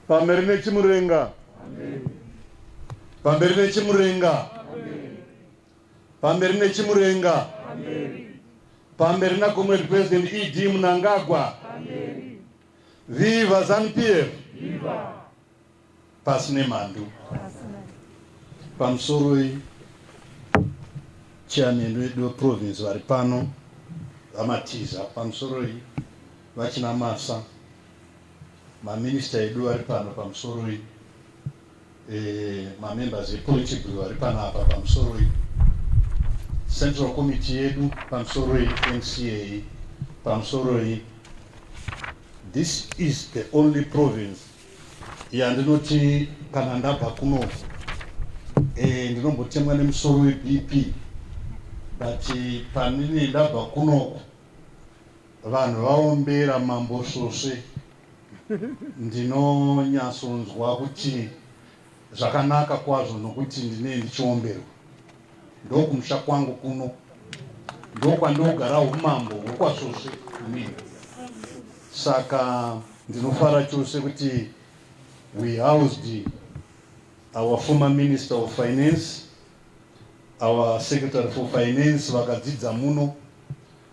Pamberi nechimurenga. Pamberi nechimurenga. Pamberi nechimurenga. Pamberi na Comrade President E.D. Mnangagwa. Viva ZANU-PF. Viva. Pasine mandu. Pamsoroi chairman wedu province vari pano vamatiza pamsoroi vachina masa maminister edu vari pano pamsoroi mamembers epolitical vari pano apa pamsoroi central committee yedu pamsoroi NCA pamsoroi. This is the only province yandinoti kana ndabva kuno ndinombotemwa nemusoro weBP but panini ndabva kuno vanhu vaombera mambosvosve ndinonyatsonzwa kuti zvakanaka kwazvo nokuti ndine ndichiomberwa ndokumusha kwangu kuno ndokwandogara umambo hwokwasvosve kumini. Saka ndinofara chose kuti we housed our former Minister of Finance, our Secretary for Finance, vakadzidza muno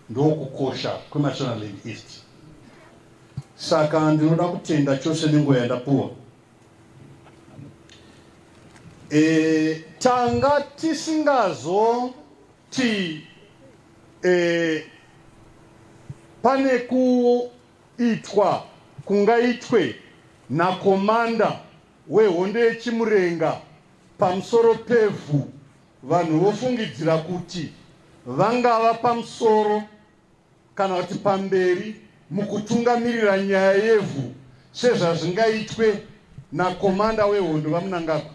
ndokukosha kweMashonaland East. Saka ndinoda kutenda chose nenguva yandapuwa. Tanga tisingazoti pane kuitwa kungaitwe na komanda wehondo yechimurenga pamusoro pevhu, vanhu vofungidzira kuti vangava pamusoro kana kuti pamberi mukutungamirira nyaya yevhu sezvazvingaitwe na komanda wehondo vaMnangagwa.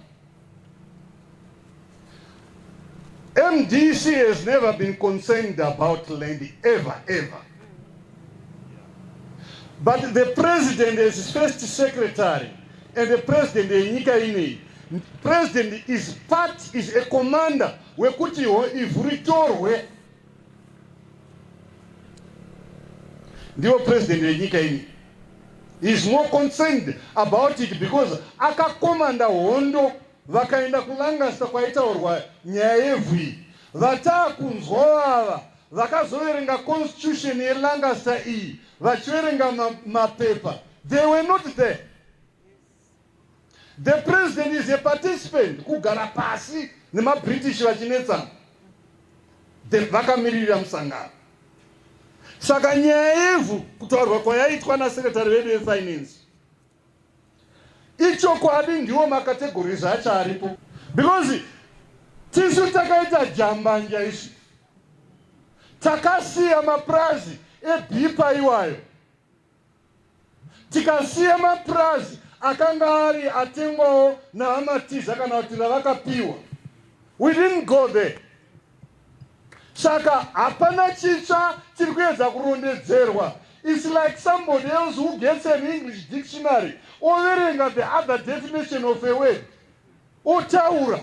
MDC has never been concerned about land ever. But the president as his first secretary and the president yenyika inei, president is a commander wekuti ivhu ritorwe. Ndiyo president yenyika inei. He is more concerned about it because akakomanda hondo vakaenda kuLancaster kwaitaurwa nyaya yevhu iyi. Vatakunzwa vava vakazoverenga constitution yeLancaster iyi vachiverenga mapepa. They were not there. The president is a participant kugara pasi nemaBritish vachinetsana vakamirira musangano. Saka nyaya yevhu kutaurwa kwayaitwa nasekretari wedu wefinance ichokwadi ndiwo makategories acho aripo, because tisu takaita jambanja isi takasiya mapurazi eBhipa iwayo, tikasiya mapurazi akanga ari atengwawo naamatiza kana kuti ravakapiwa. We didn't go there. Saka hapana chitsva chiri kuedza kurondedzerwa. It's like somebody else who gets an English dictionary overenga the other definition of a word otaura.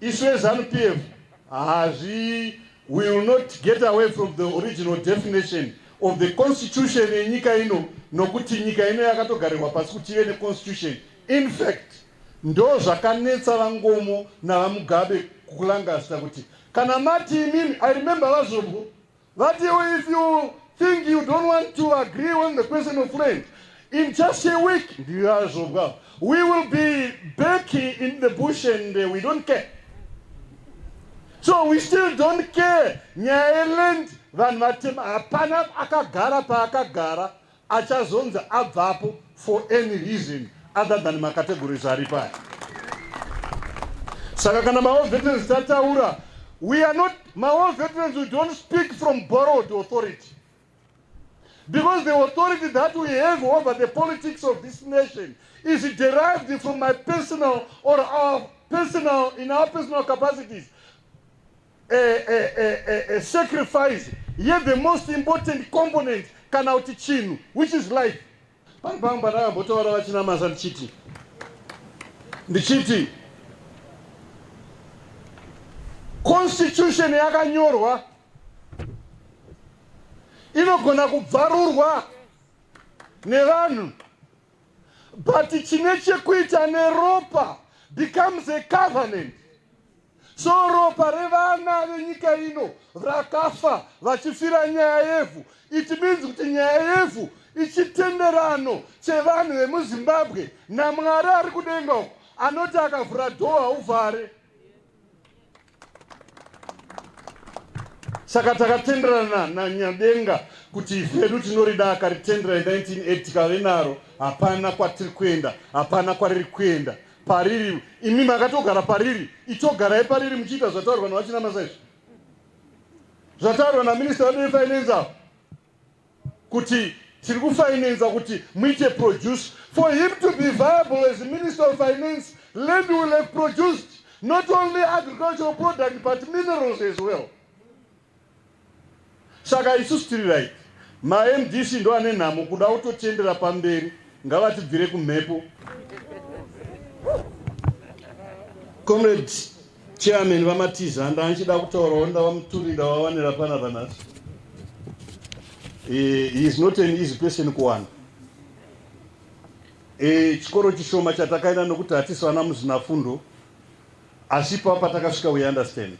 Isu ZANU-PF we will not get away from the original definition of the constitution yenyika ino, nokuti nyika ino yakatogarirwa pasi kuti ive neconstitution. In fact, ndo zvakanetsa vangomo navaMugabe kuLancaster kuti kana mati imini, I remember vazobvo vati if you think you don't want to agree on the question of land, in just a week we will be back in the bush and we don't care. So we still don't care. Nyaya land vanhu vatema hapana akagara paakagara achazonza abvapo for any reason other than makategories ari paya. Saka kana mawo veterans tataura, we are not mawo veterans, we don't speak from borrowed authority. Because the authority that we have over the politics of this nation is derived from my personal or our personal, in our personal capacities, a sacrifice. Yet the most important component can out chinu, which is life. constitution yakanyorwa inogona kubvarurwa nevanhu, but chine chekuita neropa becomes a covenant. So ropa revana venyika ino rakafa vachifira nyaya yevhu. It means kuti nyaya yevhu ichitenderano chevanhu vemuzimbabwe naMwari ari kudenga uko anoti akavhura dhoha uvhare. Saka takatenderana nanyadenga kuti ifedu tinorida akaritendera 1980 kave naro, hapana kwatiri kuenda, hapana kwariri kuenda. Pariri, imi makatogara pariri, itogarai pariri muchiita zvataurwa navachina masaizvi. Zvataurwa naminister wadefinance kuti tiri kufinansa kuti muite produce. For him to be viable as the Minister of Finance, land will have produced not only agricultural products but minerals as well. Saka isusu tiri right. Ma-MDC ndo ane nhamo kuda kutotendera pamberi, ngavatibvire kumhepo. Comrade Chairman vamatiza ndanchida kutaurawo ndavamuturira wawanira panapa nhasi. He is not an easy person kuwana. Chikoro chishoma chatakaenda nokuti hatisi vana muzina fundo, asi patakasvika we understand.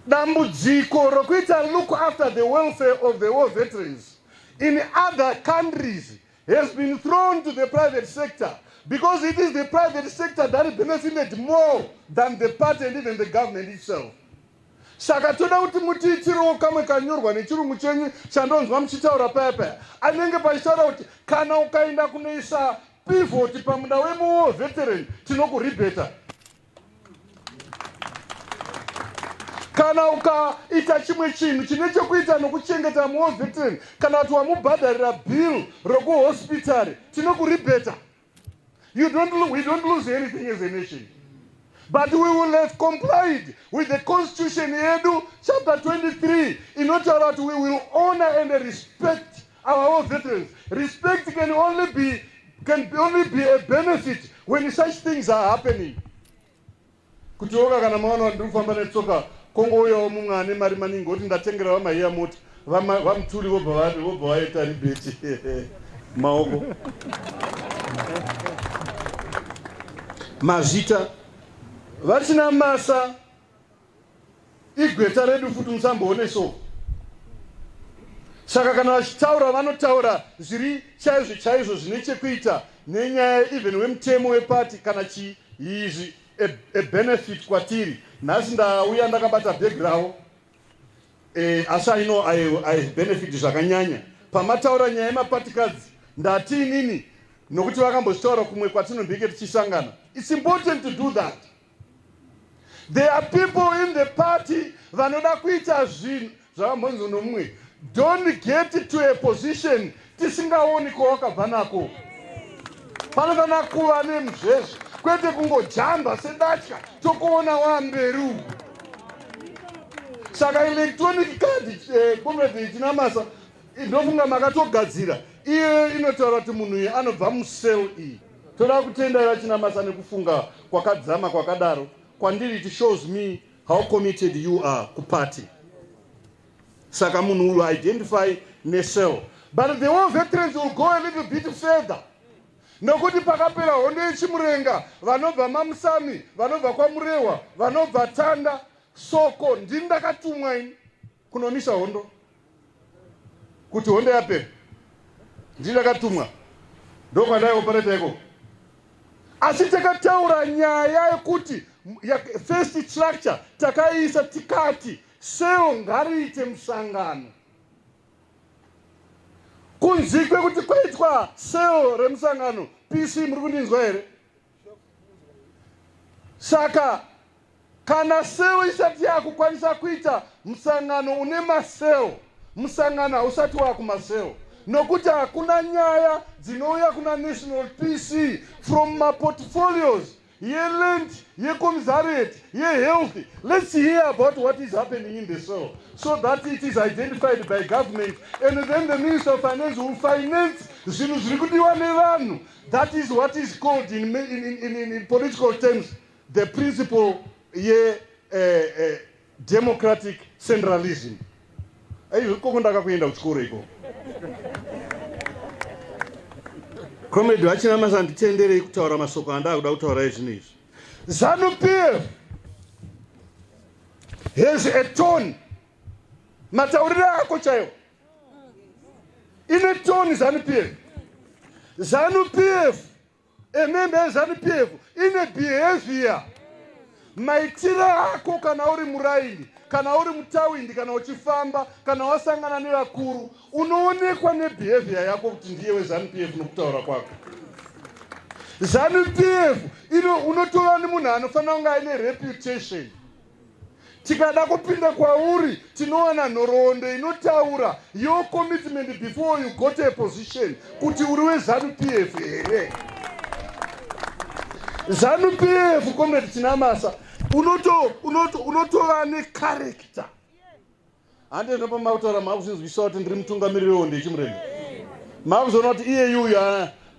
Dambudziko rokuita look after the welfare of the war veterans in other countries has been thrown to the private sector, because it is the private sector that benefited more than the party and even the government itself. Saka toda kuti mutiitirewo kamwe kanyorwa nechirungu chenyu chandonzwa muchitaura paya anenge pachitaura kuti kana ukaenda kunoisa pivot pamunda wemuwo veteran tinokuribheta. Kana ukaita chimwe chinhu chine chekuita nokuchengeta muwo veteran, kana kuti wamubhadharira bill rokuhospitari tinokuribheta. We don't lose anything as a nation. But we will have complied with the Constitution Edu, chapter 23, in order that we will honor and respect our veterans. Respect can only be a benefit when such things are happening. Kutoka kana maana ndufamba netsoka Kongo yo munga ne mari maningi kuti ndatengera wa mahiya moti vamtuli vobva vaita ribeti maoko mazita vachina masa igweta redu futi musamboone so. Saka kana vachitaura vanotaura zviri chaizvo zvine chekuita nenyaya even wemutemo wepati kana chiizvi a benefit kwatiri. Nhasi ndauya ndakabata bhegi ravo, asi I benefit zvakanyanya pamataura nyaya yemapatikadzi. Ndati inini nokuti vakambozvitaura kumwe kwatinombike tichisangana. It's important to do that. There are people in the party vanoda kuita zvinhu zvavambonzo nomumwe. Don't get to a position tisingaoni kwawakabva nako. Panofana kuva nemuzvezvo, kwete kungojamba sedatya tokuona wamberi uku. Saka electronic card comrade chinamasa ndofunga makatogadzira iye inotaura kuti munhu uyu anobva musel iyi. Toda kutendera chinamasa nekufunga kwakadzama kwakadaro. Kwandiri it shows me how committed you are kuparty. Saka munhu will identify nesel. But the war veterans will go a little bit further. Nokuti pakapera hondo yechimurenga, vanobva mamusami, vanobva kwamurewa, vanobva tanda, soko ndindakatumwa ini kunomisa hondo. Kuti hondo yapera ndindakatumwa. Ndokwandai operate iko. Asi takataura nyaya yekuti first structure takaisa tikati seo ngariite musangano. Kunzikwe kuti kwaitwa seo remusangano PC muri kundinzwa here? Saka kana seo isati yakukwanisa kuita musangano une maseo, musangano hausati wakumaseo. Nokuti hakuna nyaya dzinouya kuna national PC from portfolios ye-land, ye-commissariat, ye-health. Let's hear about what is happening in the soil so that it is identified by government, and then the Minister of Finance will finance zvinhu zviri kudiwa nevanhu. That is what is called in political terms the principle democratic centralism. Koko ndakakuenda kuchikoro iko. Comrade vachina masa nditenderei kutaura masoko andakuda kutaura izvinizvi. ZANU-PF has a tone. Matauriro ako chaiwo. Ine tone ZANU-PF. ZANU-PF, a member of ZANU-PF, ine behavior. Maitira ako kana uri muraini, kana uri mutawindi, kana uchifamba, kana wasangana nevakuru, unoonekwa nebehavior yako kuti ndiye weZANU-PF nokutaura kwako. ZANU-PF unotora nemunhu anofanira kunge aine reputation. Tikada kupinda kwauri tinowana nhoroondo inotaura your commitment before you got a position kuti uri weZANU-PF here. ZANU-PF comrade Chinamasa unotova necharacter. Hande ndopa mautaura makuzinzwisa kuti ndiri mutungamiriri wonde chimurembe. Makuzoona kuti iye yuyu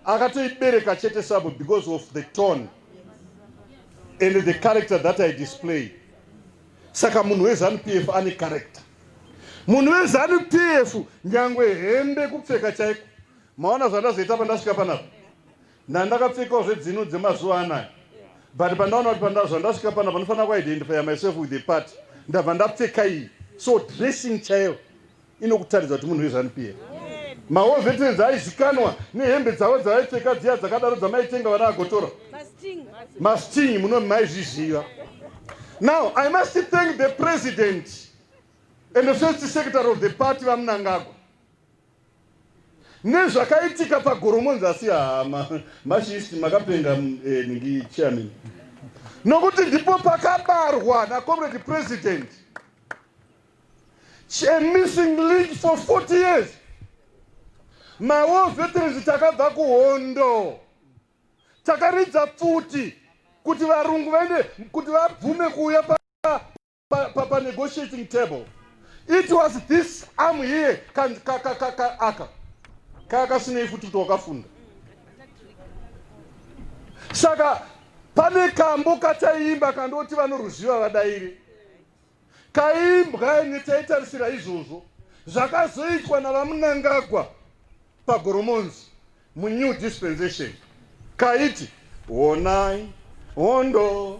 akatoibereka chete sabo because of the tone and the character that I display. Saka munhu weZANU-PF ane character. Munhu weZANU-PF nyangwe hembe kupfeka chaiko. Maona zvandazoita pandasvika panapa. Ndandakapfekawo zvedzino dzemazuva anaya. But pandaona kuti zvandasvika panapa panofanira kuidentify myself with the party. Ndabva ndapfeka iyi. So dressing chaiyo inokutaridza kuti munhu weZANU-PF. Mawo veterans aizikanwa nehembe dzavo dzavaipfeka dziya dzakadaro dzamaitenga vana agotora. Masting muno maizviziva. Now, I must thank the president and the first secretary of the party vamunangagwa. Nezvakaitika pagoromonzi asi mashisti makapenga ningi chairman. Nokuti ndipo pakabarwa na comrade president. A missing link for 40 years. Mawo veterans takabva kuhondo. Takaridza futi. Kuti varungu vaende kuti vabvume kuuya pa negotiating table. It was this arm here kakasine futi kuti wakafunda. Saka pane kambo kachaimba kandoti vanoruziva vadairi. Kaimbwa netaitarisira izvozvo zvakazoitwa navamunangagwa pagoromonzi munew dispensation. Kaiti onai hondo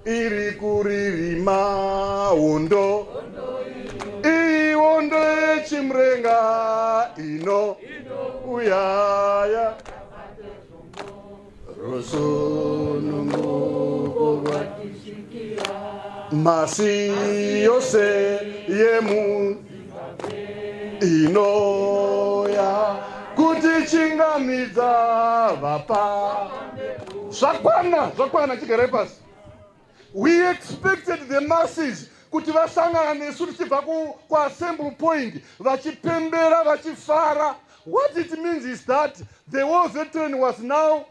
iri kuririma hondo iyi hondo yechimrenga ino uyaya rosonungu masi yose yemu inoya kuti chingamidza vapa. Zvakwana chigare pasi. We expected the masses kuti vasangana nesu tichibva kuassembly point vachipembera vachifara. What it means is that the war veteran was now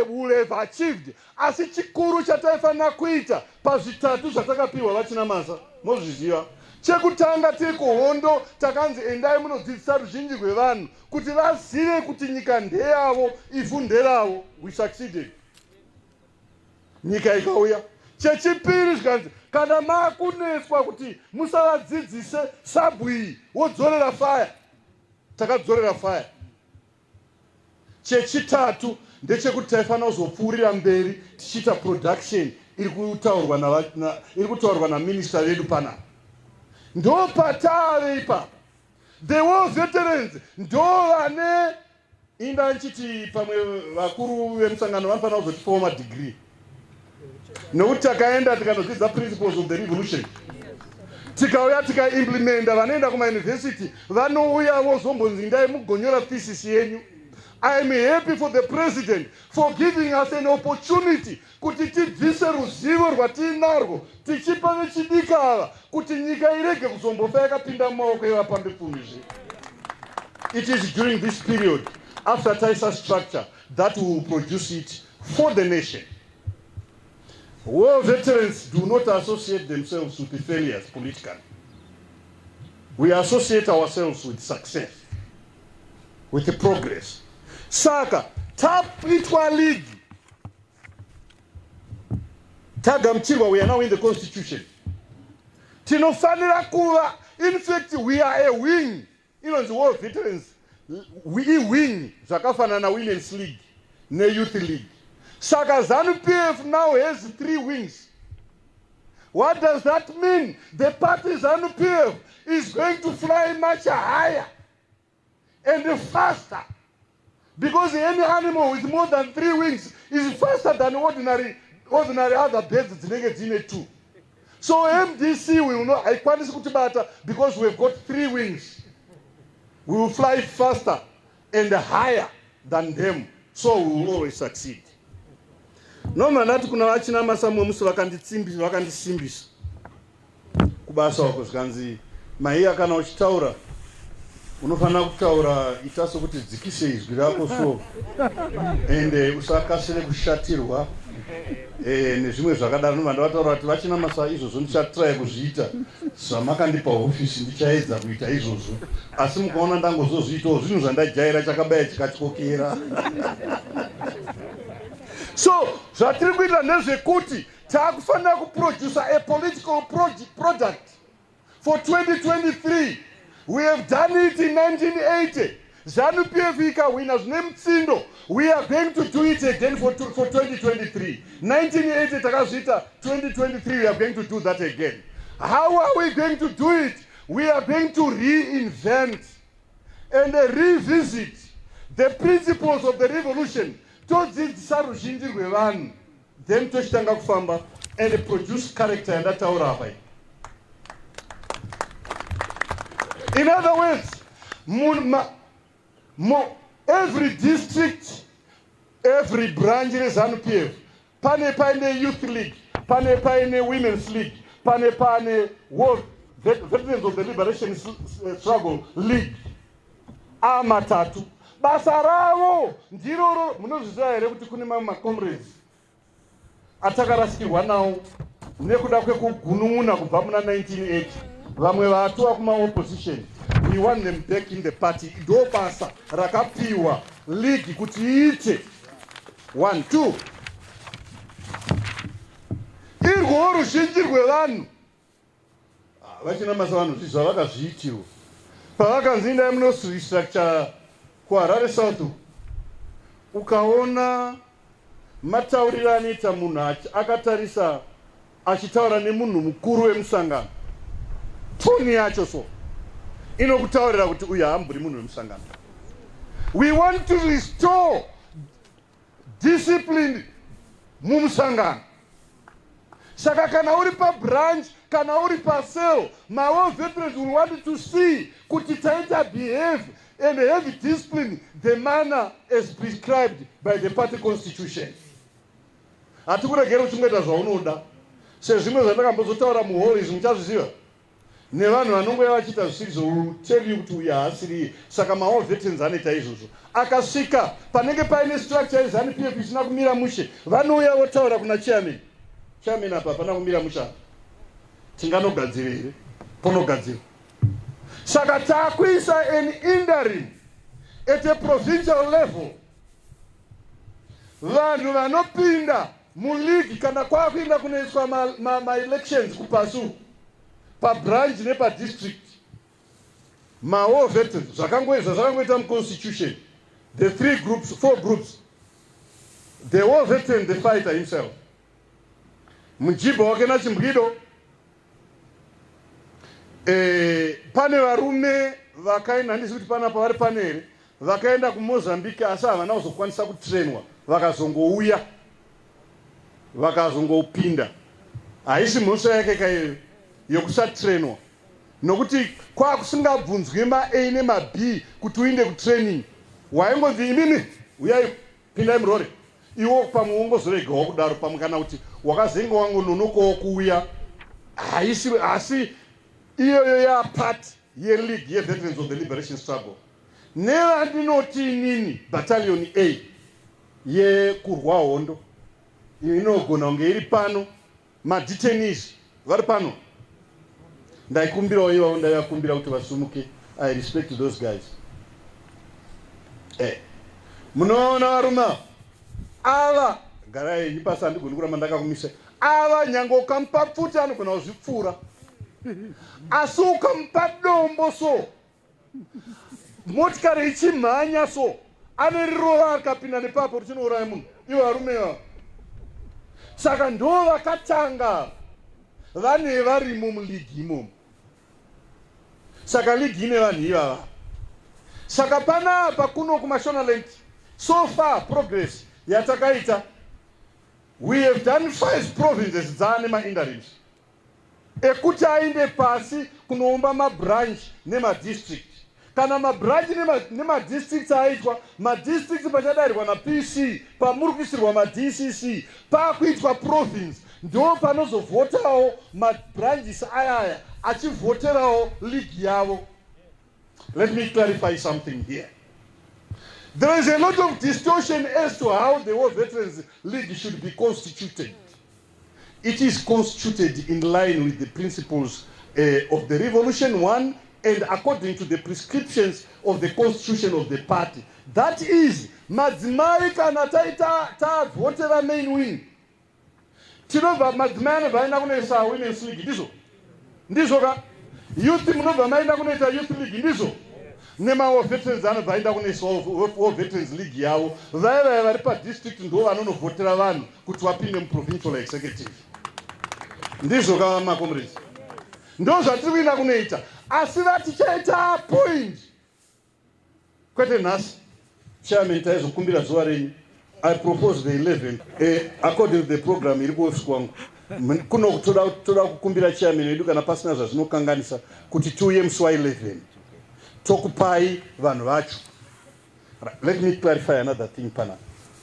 will have achieved. Asi chikuru chataifanira kuita pazvitatu zvatakapiwa vachina masa mozviziva. Chekutanga tiri kuhondo takanzi endai munodzidzisa ruzhinji rwevanhu kuti vazive kuti nyika ndeyavo ivhu nderavo. We succeeded. Nyika ikauya. Chechipiri zvikanzi kana makuneswa kuti musavadzidzise sabwi wodzorera fire. Takadzorera fire. Chechitatu ndechekuti taifanira kuzopfuurira mberi tichiita production iri kutaurwa naminista vedu panapa. Ndo patave ipapo. The war veterans ndo vane inda nchiti pamwe vakuru vemusangano vanofanira kuzotipawo madegree. Nokuti takaenda tikanodzidza principles of the revolution. Tikauya tikaimplementa vanoenda kumauniversity vanouya vozombonzi ndai mugonyora thesis yenyu. I am happy for the president for giving us an opportunity kuti tibvise ruzivo rwatinarwo tichipa vechidiki ava kuti nyika irege kuzombofa yakapinda mumaoko evapambepfumizve. It is during this period after taisa structure that we will produce it for the nation. War veterans do not associate themselves with the failures politically. We associate ourselves with success, with the progress. Saka, tapitwa league. tagamuchirwa, we are now in the constitution. Tinofanira kuva, in fact, we are a wing. The war veterans, we wing, zvakafanana women's league, ne youth league. Saka ZANU-PF now has 3 wings. What does that mean? The party ZANU-PF is going to fly much higher and faster. Because any animal with more than 3 wings is faster than ordinary other birds that 2. So MDC will not, I can't say because we've got 3 wings. We will fly faster and higher than them. So we will always succeed. No manati kuna vachina masamu musu vakandisimbisa. Kubasa wako zganzi maiya kana uchitaura unofana kutaura itaso kuti dzikise izwi rako so ende usakasire kushatirwa nezvimwe zvakadaro. Vanhu vataura kuti vachina masa izvozvo ndichatry kuzviita zvamakandipa ofisi ndichaedza kuita izvozvo, asi mukaona ndangozozviitawo zvinhu zvandajaira chakabaya chikachikokera. So zvatiri kuita ndezvekuti taakufanira kuproduce a political product for 2023. We have done it in 1980. ZANU-PF ikawina zvine mutsindo. We are going to do it again for 2023. 1980 takazviita, 2023 we are going to do that again. How are we going to do it? We are going to reinvent and revisit the principles of the revolution. Todzidzisa ruzhinji rwevanhu, then tochitanga kufamba and produce character yandataura apa. In other words, every district, every branch in ZANU-PF, pane youth league, pane women's league, pane world veterans of the liberation struggle league, amatatu. Basa ravo ndiroro munozviziva here kuti kune mamwe macomrades atakarasikirwa nawo nekuda kwekugunun'una kubva muna 1980. Vamwe vatova kuma-opposition, we want them back in the party. Ndo basa rakapiwa league kuti iite. 1, 2 irwo ruzhinji rwevanhu vachina masa vanhu zvizva vakazviitirwa pavakanzi indai munorestructure kuHarare South. Ukaona matauriro anoita munhu akatarisa achitaura nemunhu mukuru wemusangano, toni yacho so inokutaurira kuti uyu haamburi munhu wemusangano. We want to restore discipline mumusangano. Saka kana uri pabranch, kana uri pacell, my veterans will want to see kuti taita behave and have discipline the manner as prescribed by the party constitution. Hatikuregera kuti ngoita zvaunoda. Sezvimwe zvandakambozotaura muhall izvi muchazviziva. Nevanhu vanongoya vachiita zvisizvo tell you kuti uyu haasiri. Saka maall veterans anoita izvozvo. Akasvika panenge paine structure yeZANU-PF isina kumira mushe, vanouya votaura kuna chairman. Chairman apa hapana kumira mushe. Tinganogadzira here? Ponogadzira. Saka taakuisa an interim at a provincial level. Vanhu vanopinda muligi kana kwakuinda kunoiswa ma-elections kupasu pabranch nepa-district. Ma-all veterans zvakangoita mu-constitution. The 3 groups, 4 groups. The all veteran, the fighter himself. Mujiba wake na chimbwido. Pane varume vakaenda, handisi kuti pana pavari panere, vakaenda kuMozambique asi havana kuzokwanisa kutrainwa, vakazongouya vakazongopinda. Haisi mhosva yake kaiyo yokusatrainwa, nokuti kwakusingabvunzwi ma-A nema-B kuti uinde kutraining. Waingonzi imini uyai pindai murore, iwo pamwe ungozoregawo kudaro pamwe kana kuti wakazenga wangononokawo kuuya. Haisi asi iyoyo ya part ye league ye veterans of the liberation struggle. Nevandinoti nini battalion A ye kurwa hondo inogona kunge iri pano, ma-detainees vari pano. Ndaikumbirawo ivo, ndavakumbira kuti vasumuke. I respect those guys. Munoona varume ava, garai pasi, handigoni kuramba ndakakumisa. ava nyango ukampa pfuti anogona kuzvipfuura. Asi ukampa dombo so, motikari ichimhanya so, anorirova akapinda nepapo richinouraya munhu. Ivo varume ava. Saka ndo vakatanga vane varimo muligi imomo. Saka ligi ine vanhu ivava. Saka panapa kuno kumashonaland, so far progress yatakaita, we have done 5 provinces dzane ma-interims. Ekuti ainde pasi kunoumba mabranch nemadistrict. Kana mabranch nemadistricts aitwa, madistricts pachadairwa na PC, pamurikisirwa ma-DCC, pakuitwa province, ndo panozovhotawo mabranches ayaya achivhoterawo league yavo. Let me clarify something here. There is a lot of distortion as to how the War Veterans League should be constituted. It is constituted in line with the principles of the Revolution 1 and according to the prescriptions of the constitution of the party. That is, madzimai kana taita votera main wing. Tinova madzimai vaina kunoisa women's league ndizo. Ndizo ka youth munova maina kunoita youth league ndizo. Nema War Veterans anobvainda kunoisa War Veterans League yavo. Vaya vari padistrict ndo vanonovhotera vanhu kuti vapinde muprovincial executive. Ndizo ka makomrades. Ndo zvatiri kuenda kunoita. Asi vatichaita point. Kwete nhasi. Chairman taizokumbira zuva renyu. I propose the 11th. According to the program iri kuofisi kwangu. Kuno toda kukumbira chairman wedu kana pasina zvazvinokanganisa kuti tiuye musi wa11. Tokupai vanhu vacho. Let me clarify another thing pana.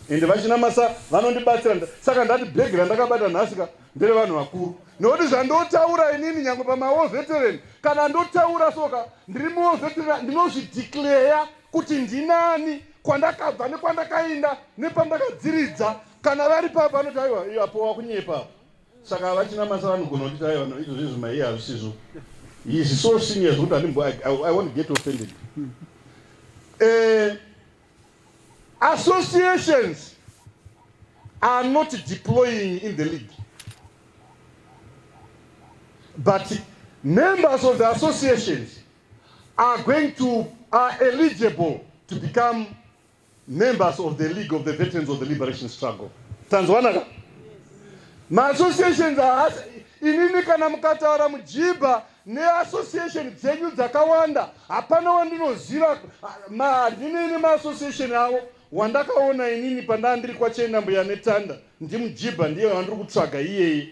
Ende vachina masa vanondibatsira. Saka ndati bhegi randakabata nhasika ndere vanhu vakuru. Nokuti zvandotaura inini nyangwe pama-war veteran, kana ndotaura soka ndiri mu-war veteran ndinozvideclare kuti ndinani, kwandakabva nekwandakaenda nepandakadziridza. Kana vari papa vanoti aiwa iwapo wakunyepa. Saka vachina masa vanogona kuti aiwa izvo zvezvo maiye hazvisizvo. He is so senior that I won't get offended. Associations are not deploying in the league. But members of the associations are eligible to become members of the League of the Veterans of the Liberation Struggle. Tanzania. My associations are inini kana mukataura mujiba ne association dzenyu dzakawanda. Hapana wandinoziva ndinini ma association awo wandakaona inini pandandiri kwachena mbuya netanda ndimujiba ndiye wandiri kutsvaga iyeye.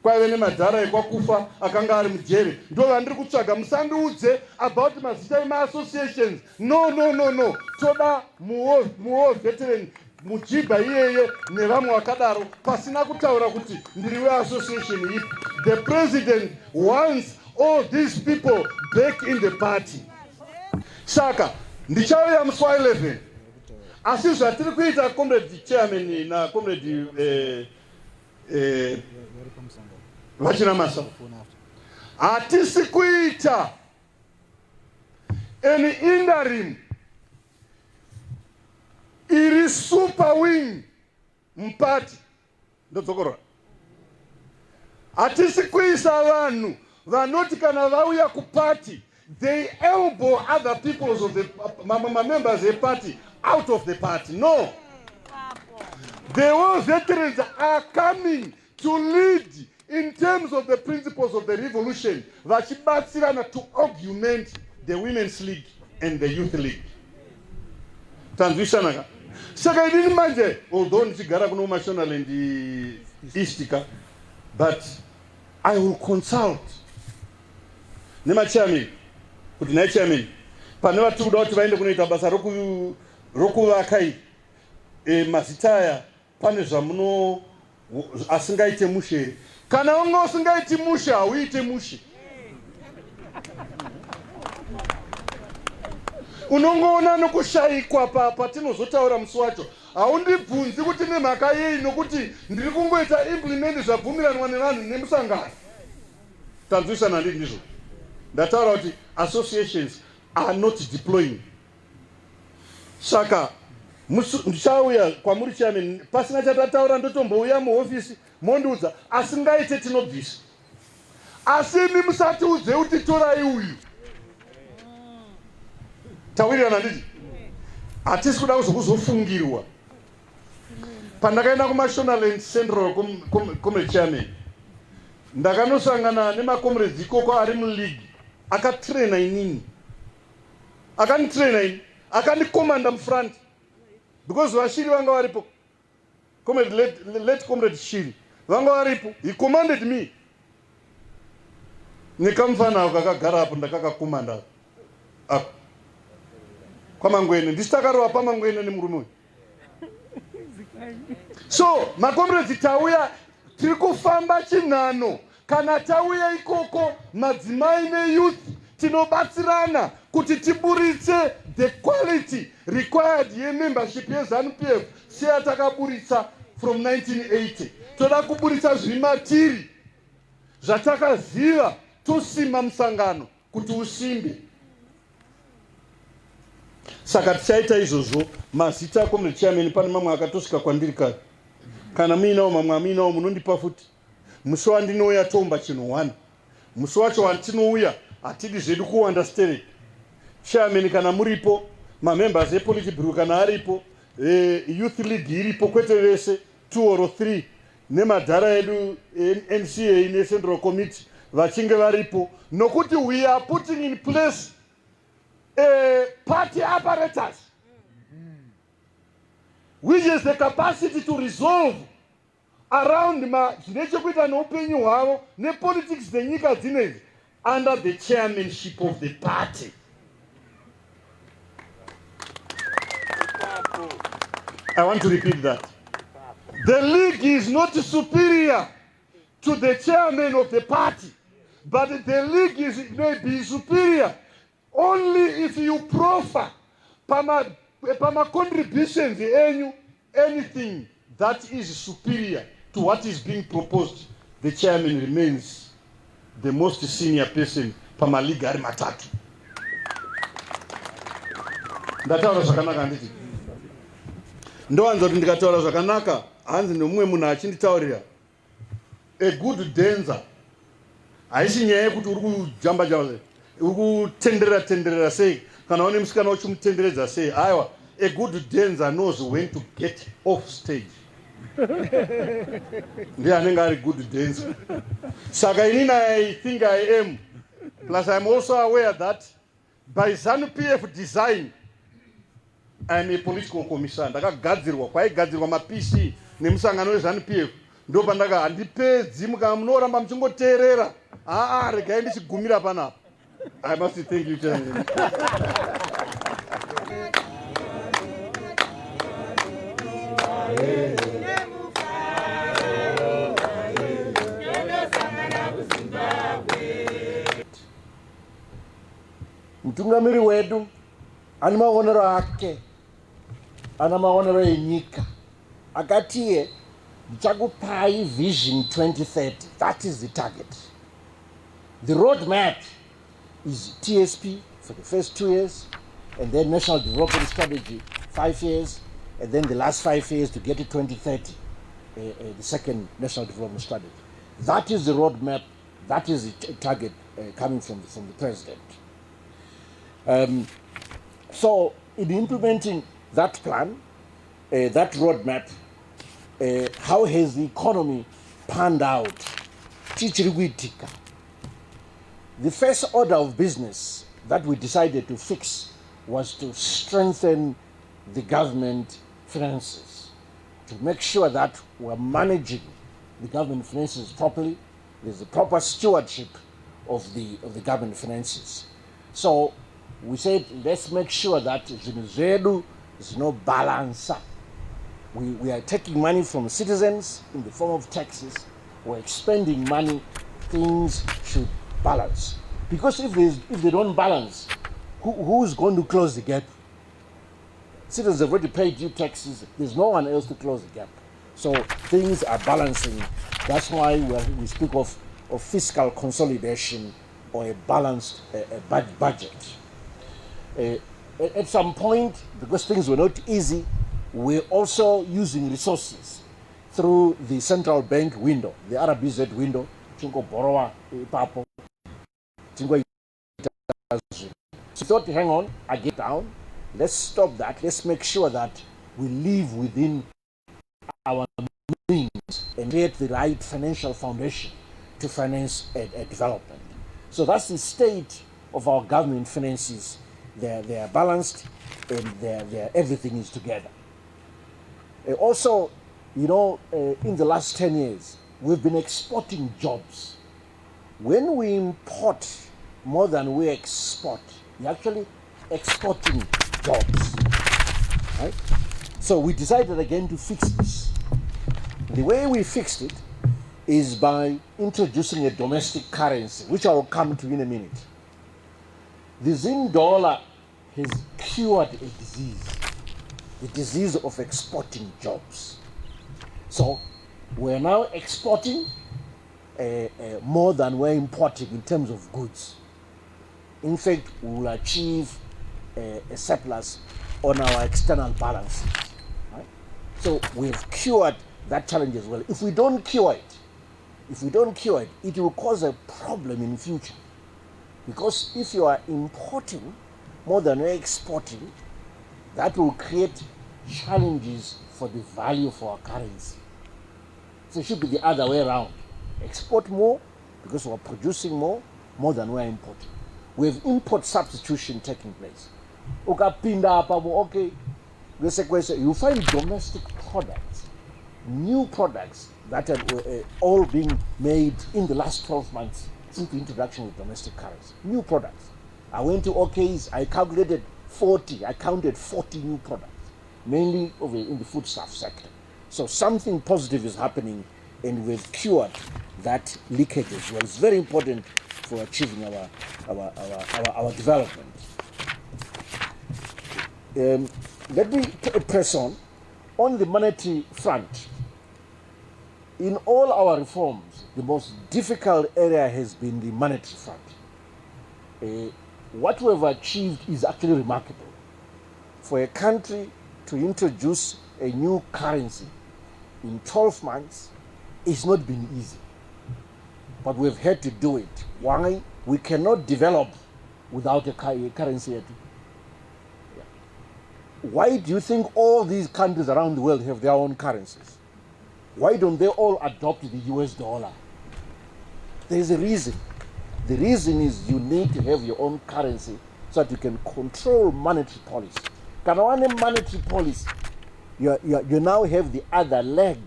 Kwaive nemadhara ekwakufa akanga ari mujere. Ndo vandiri kutsvaga, musandiudze about mazita ema-associations. No. Toda muwo veteran mujiba iyeye nevamwe vakadaro pasina kutaura kuti ndiri we-association ipi. The president wants all these people back in the party. Saka, ndichauya musi wa11. Asi zvatiri kuita comrade chairman na comrade vachina masa. Hatisi kuita an interim iri super wing mpati. Ndodzokora. Hatisi kuisa vanhu vanoti kana vauya kupati they elbow other people of the members of the party out of the party. No. The war veterans are coming to lead in terms of the principles of the revolution, vachibatsirana to augment the Women's League and the Youth League. Tanzwishanaka. Saka idini manje, although ndichigara kuno mashonaland Eastika, but I will consult nema chairman, kuti na chairman, pane vatiri kuda kuti vaende kunoita basa rokuvakai mazitaya pane zvamuno asingaite mushe. Kana unga usingaiti mushe hauite mushe. Unongoona nokushayikwa patinozotaura musi wacho. Haundibvunzi kuti nemhaka yei nokuti ndiri kungoita implement zvabvumiranwa nevanhu nemusangano. Tanzwisana ndiri ndizvo. Ndataura kuti associations are not deploying. Saka Ndichauya kwamuri chairman pasina chatataura ndotombouya muofisi mondiudza asingaite tinobvisa. Asi imi musatiudze kuti torai uyu. Tawirirana nditi? Hatisi kuda kuzokuzofungirwa. Pandakaenda kuMashonaland Central Comrade Chairman, ndakanosangana nemakomrades ikoko ari muleague akatraina inini. Akanitraina ini, akanikomanda mufront. Because Vashiri vanga varipo. Comrade late Comrade Shiri vanga varipo. He commanded me. Nikamfana kakagara hapo ndakakakomanda. Kwamangwene ndisitakarwa pamangwene nemurume. So makomrades tauya tiri kufamba chinhano kana tauya ikoko madzimai neyouth tinobatsirana kuti tiburitse the quality required yemembership yeZANU-PF seyatakaburitsa from 1980. Toda kuburitsa zvimatiri zvatakaziva tosima musangano kuti usimbe. Saka tichaita izvozvo mazita Comrade Chairman pane mamwe akatosvika kwandiri kare. Kana muinawo mamwe amuinawo munondipa futi. Musi wandinouya tomba chinhu 1. Musi wacho wandinouya hatidi zvedu kuunderstand. Chairman kana muripo, mamembers ePolitburo kana aripo, youth league iripo kwete vese 2 or 3 nemadhara edu NCA ne Central Committee vachinge varipo, nokuti we are putting in place party apparatus which has the capacity to resolve around zvinechekuita neupenyu hwavo nepolitics dzenyika dzinedzi under the chairmanship of the party. I want to repeat that. The league is not superior to the chairman of the party, but the league may be superior only if you proffer pama contributions anything that is superior to what is being proposed. The chairman remains the most senior person pama league ari matatu. Ndataura zvakanaka nditi. Ndowanza kuti ndikataura zvakanaka hanzi nomumwe munhu achinditaurira. A good dancer haisi nyaya yekuti uri kujamba jamba uri kutenderera sei kana une musikana uchimutenderedza sei. Aiwa, a good dancer knows when to get off stage. Ndiye anenge ari good dancer. Saka inini I think I am, plus I'm also aware that by ZANU-PF design I am a political commissioner. Ndakagadzirwa kwaigadzirwa maPC nemusangano weZANU-PF ndo pandaka handipedzi munoramba muchingoteerera. Regai ndichigumira panapa. I must thank you, Chairman. Mtungamiri wedu ana maonero ake, ana maonero enyika. Akatiye ndichakupai vision 2030. That is the target. The roadmap is TSP for the first 2 years, and then National Development Strategy 5 years, and then the last 5 years to get to 2030, the second National Development Strategy. That is the roadmap. That is the target coming from the president. So in implementing that plan, that roadmap, how has the economy panned out? The first order of business that we decided to fix was to strengthen the government finances, to make sure that we're managing the government finances properly. There's a proper stewardship of the government finances. So we said, let's make sure that there's no balance. We are taking money from citizens in the form of taxes. We're expending money. Things should balance. Because if they don't balance, who's going to close the gap? Citizens have already paid due taxes. There's no one else to close the gap. So things are balancing. That's why we speak of fiscal consolidation or a balanced budget. At some point, because things were not easy, We're also using resources through the central bank window, the RBZ window, Chingo Borowa, Papo, Chingo. So thought, hang on, I get down. Let's stop that. Let's make sure that we live within our means and create the right financial foundation to finance a development. So that's the state of our government finances. They are balanced and everything is together. Also, you know, in the last 10 years, we've been exporting jobs. When we import more than we export, we're actually exporting jobs, right? So we decided again to fix this. The way we fixed it is by introducing a domestic currency, which I'll come to in a minute. The Zim dollar has cured a disease, the disease of exporting jobs. So we're now exporting more than we're importing in terms of goods. In fact, we will achieve a surplus on our external balances. Right? So we've cured that challenge as well. If we don't cure it, it will cause a problem in the future. Because if you are importing more than you're exporting, that will create challenges for the value of our currency. So it should be the other way around. Export more because we're producing more than we're importing. We have import substitution taking place. Okay, you find domestic products, new products that are all being made in the last 12 months since the introduction of domestic currency. New products. I went to OK's, I counted 40 new products, mainly in the foodstuff sector. So something positive is happening, and we've cured that leakage as well. It's very important for achieving our development. Let me press on the monetary front. In all our reforms, the most difficult area has been the monetary front. What we have achieved is actually remarkable. For a country to introduce a new currency in 12 months, it's not been easy. But we've had to do it. Why? We cannot develop without a currency. Why do you think all these countries around the world have their own currencies? Why don't they all adopt the US dollar? There's a reason. The reason is you need to have your own currency so that you can control monetary policy. Can monetary policy, you now have the other leg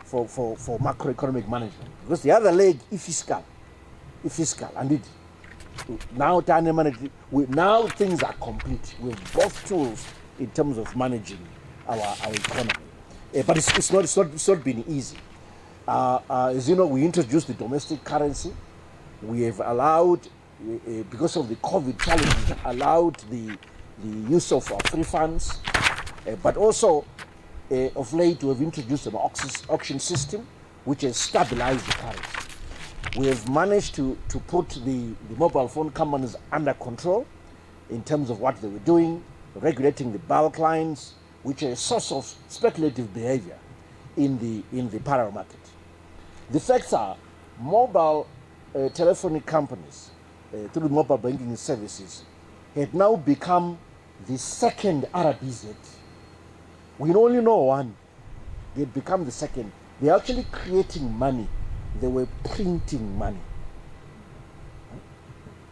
for macroeconomic management. Because the other leg is fiscal. And it now things are complete. We have both tools in terms of managing our economy. But it's not been easy. As you know, we introduced the domestic currency. We have allowed, because of the COVID challenges, allowed the use of free funds, but also of late we have introduced an auction system which has stabilized the currency. We have managed to put the mobile phone companies under control in terms of what they were doing, regulating the bulk lines, which are a source of speculative behavior in the parallel market. The facts are mobile telephony companies through mobile banking services had now become the second RBZ. We only know one. They'd become the second. They're actually creating money. They were printing money.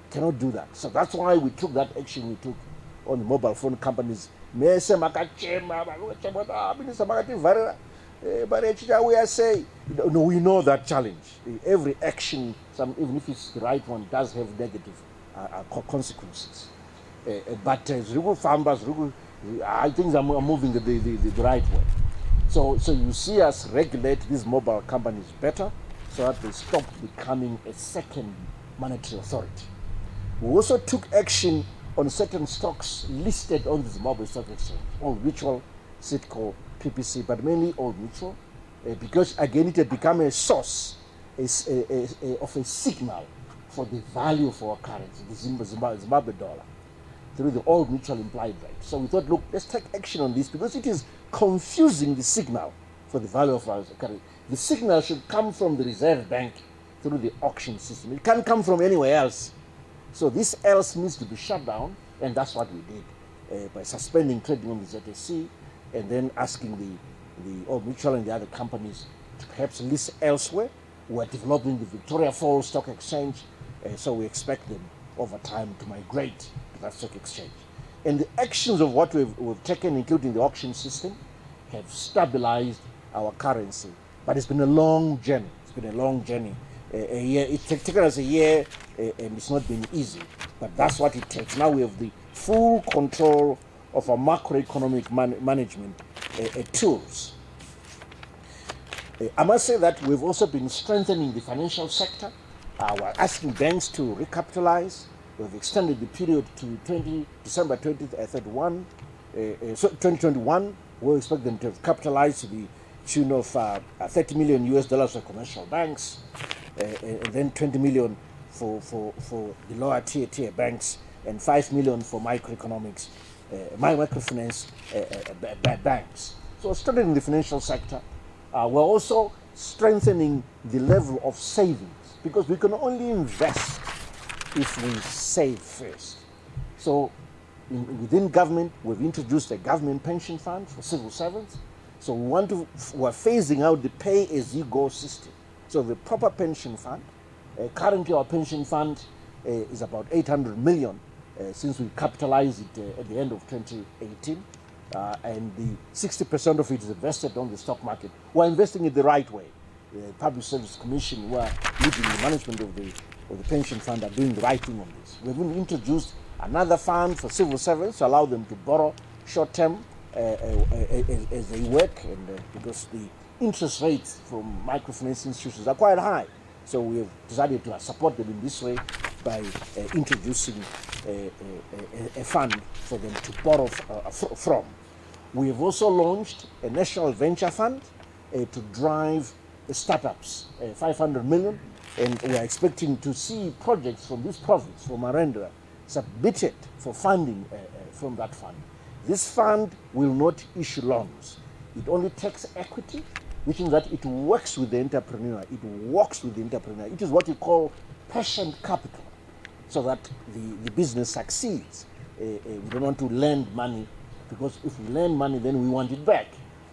Cannot do that. So that's why we took that action we took on the mobile phone companies. We are saying, no, we know that challenge. Every action, even if it's the right one, does have negative consequences. But things are moving the right way. So you see us regulate these mobile companies better so that they stop becoming a second monetary authority. We also took action on certain stocks listed on this mobile stock exchange, Old Mutual, Citco, PPC, but mainly Old Mutual, because again it had become a source of a signal for the value of our currency, the Zimbabwe dollar. through the old mutual implied right. So we thought, look, let's take action on this because it is confusing the signal for the value of our currency. The signal should come from the Reserve Bank through the auction system. It can't come from anywhere else. So this else needs to be shut down, and that's what we did by suspending trading on the ZSC and then asking the Old Mutual and the other companies to perhaps list elsewhere. We're developing the Victoria Falls Stock Exchange, so we expect them over time to migrate to that stock exchange. And the actions of what we've taken, including the auction system, have stabilized our currency. But it's been a long journey. It's been a long journey. A year, it's taken us a year, and it's not been easy. But that's what it takes. Now we have the full control of our macroeconomic management tools. I must say that we've also been strengthening the financial sector. We're asking banks to recapitalize. We've extended the period to December 2031. So 2021, we expect them to have capitalized to the tune of $30 million for commercial banks, and then 20 million for the lower tier banks, and 5 million for microeconomics, microfinance banks. So strengthening the financial sector. We're also strengthening the level of savings because we can only invest if we save first. So within government, we've introduced a government pension fund for civil servants. So we're phasing out the pay-as-you-go system. So the proper pension fund, currently our pension fund is about 800 million since we capitalized it at the end of 2018. And the 60% of it is invested on the stock market. We're investing it the right way. The Public Service Commission, who are leading the management of the pension fund, are doing the right thing on this. We've even introduced another fund for civil servants to allow them to borrow short-term as they work, and because the interest rates from microfinance institutions are quite high. So we have decided to support them in this way by introducing a fund for them to borrow from. We have also launched a national venture fund to drive startups, 500 million, and we are expecting to see projects from this province, from Arendra, submitted for funding from that fund. This fund will not issue loans. It only takes equity, which means that it works with the entrepreneur. It works with the entrepreneur. It is what you call patient capital, so that the business succeeds. We don't want to lend money, because if we lend money, then we want it back.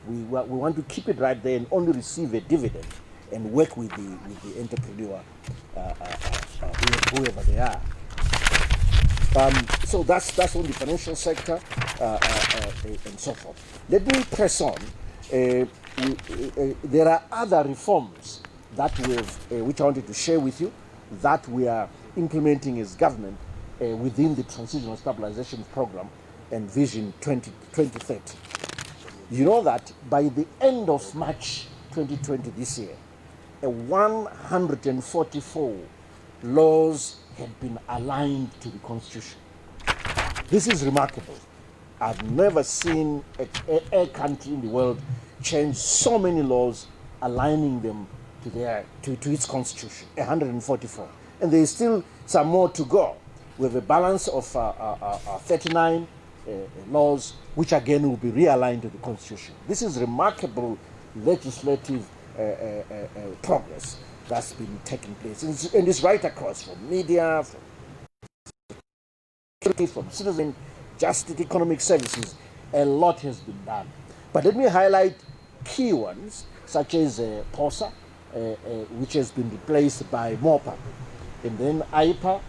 We want to keep it right there and only receive a dividend and work with the entrepreneur, whoever they are. So that's on the financial sector and so forth. Let me press on. There are other reforms that which I wanted to share with you that we are implementing as government within the Transitional Stabilization Program and Vision 2030. You know that by the end of March 2020 this year, 144 laws had been aligned to the Constitution. This is remarkable. I've never seen a country in the world change so many laws, aligning them to its Constitution, 144. And there is still some more to go. We have a balance of 39 laws, which again will be realigned to the Constitution. This is remarkable legislative progress that's been taking place. And it's right across, from media, from citizen justice, economic services. A lot has been done. But let me highlight key ones, such as POSA, which has been replaced by MOPA, and then IPA,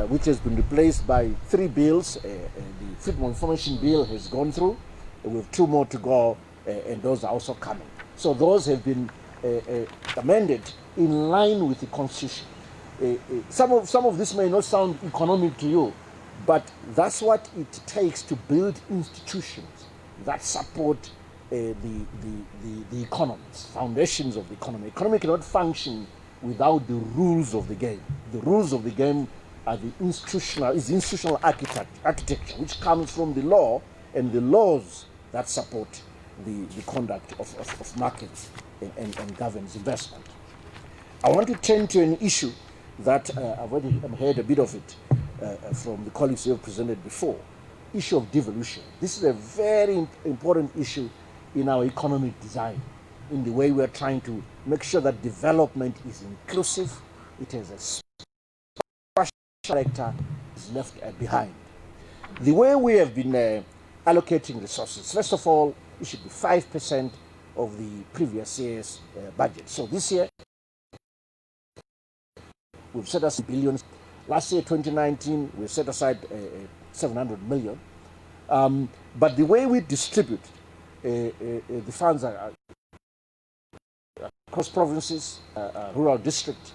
which has been replaced by 3 bills. The Freedom of Information Bill has gone through. We have 2 more to go, and those are also coming. So those have been amended in line with the Constitution. Some of this may not sound economic to you, but that's what it takes to build institutions that support the economies, foundations of the economy. Economy cannot function without the rules of the game. The rules of the game are the institutional architecture, which comes from the law and the laws that support the conduct of markets and governs investment. I want to turn to an issue that I've already heard a bit of it, from the colleagues who have presented before, issue of devolution. This is a very important issue in our economic design, in the way we are trying to make sure that development is inclusive, it has a special character, is left behind. The way we have been allocating resources, first of all, it should be 5% of the previous year's budget. So this year, we've set aside billions. Last year, 2019, we set aside 700 million. But the way we distribute the funds are across provinces, rural district,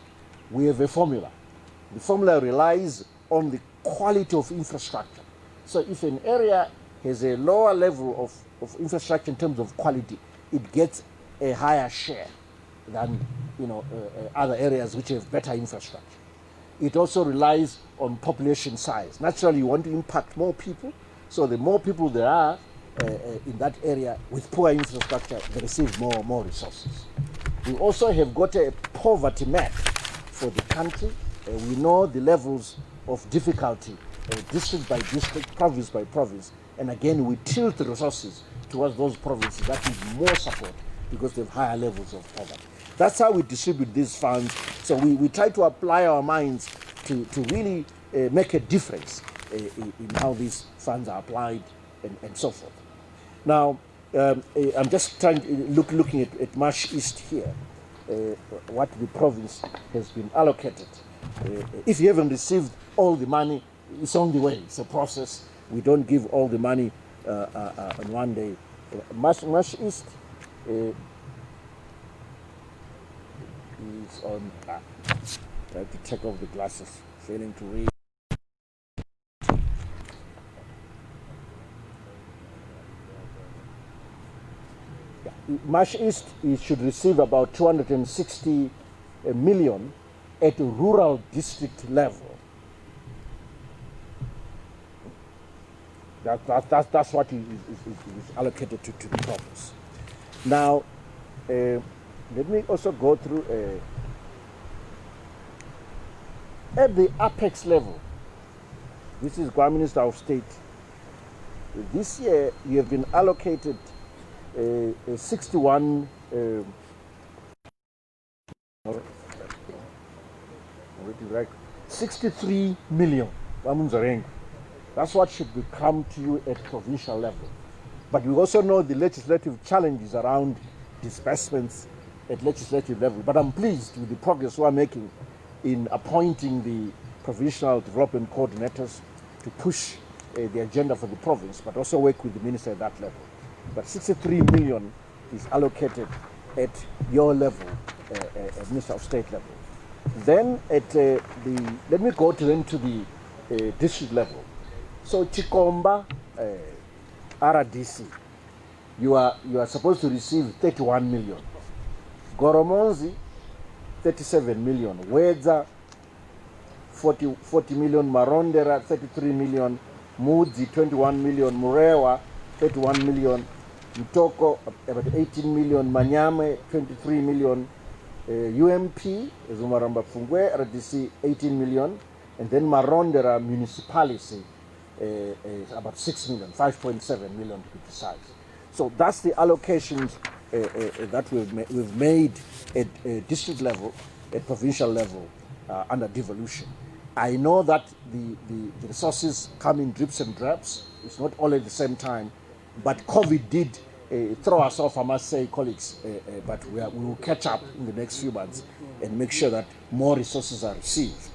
we have a formula. The formula relies on the quality of infrastructure. So if an area has a lower level of infrastructure in terms of quality, it gets a higher share than other areas which have better infrastructure. It also relies on population size. Naturally, you want to impact more people, so the more people there are in that area with poor infrastructure, they receive more resources. We also have got a poverty map for the country. We know the levels of difficulty, district by district, province by province, and again, we tilt the resources towards those provinces that need more support because they have higher levels of poverty. That's how we distribute these funds. So we try to apply our minds to really make a difference in how these funds are applied and so forth. Now, I'm just trying to looking at Marsh East here, what the province has been allocated. If you haven't received all the money, it's on the way. It's a process. We don't give all the money on one day. Marsh East is on. I have to take off the glasses. Failing to read. Marsh East should receive about 260 million at a rural district level. That's what is allocated to the province. Now, let me also go through at the apex level. This is Prime Minister of State. This year, you have been allocated 63 million. That's what should come to you at provincial level. But we also know the legislative challenges around disbursements at legislative level. But I'm pleased with the progress we are making in appointing the provincial development coordinators to push the agenda for the province, but also work with the minister at that level. But 63 million is allocated at your level, Minister of State level. Then at let me go to the district level. So Chikomba, RDC, you are supposed to receive 31 million. Goromonzi, 37 million. Wedza, 40 million. Marondera, 33 million. Mudzi, 21 million. Murewa, 31 million. Mtoko, about 18 million. Manyame, 23 million. UMP, Zumaramba Fungwe, RDC, 18 million. And then Marondera municipality, about 6 million, 5.7 million to be precise. So that's the allocations that we've made at district level, at provincial level, under devolution. I know that the resources come in drips and drabs. It's not all at the same time, but COVID did throw us off, I must say, colleagues, but we will catch up in the next few months and make sure that more resources are received.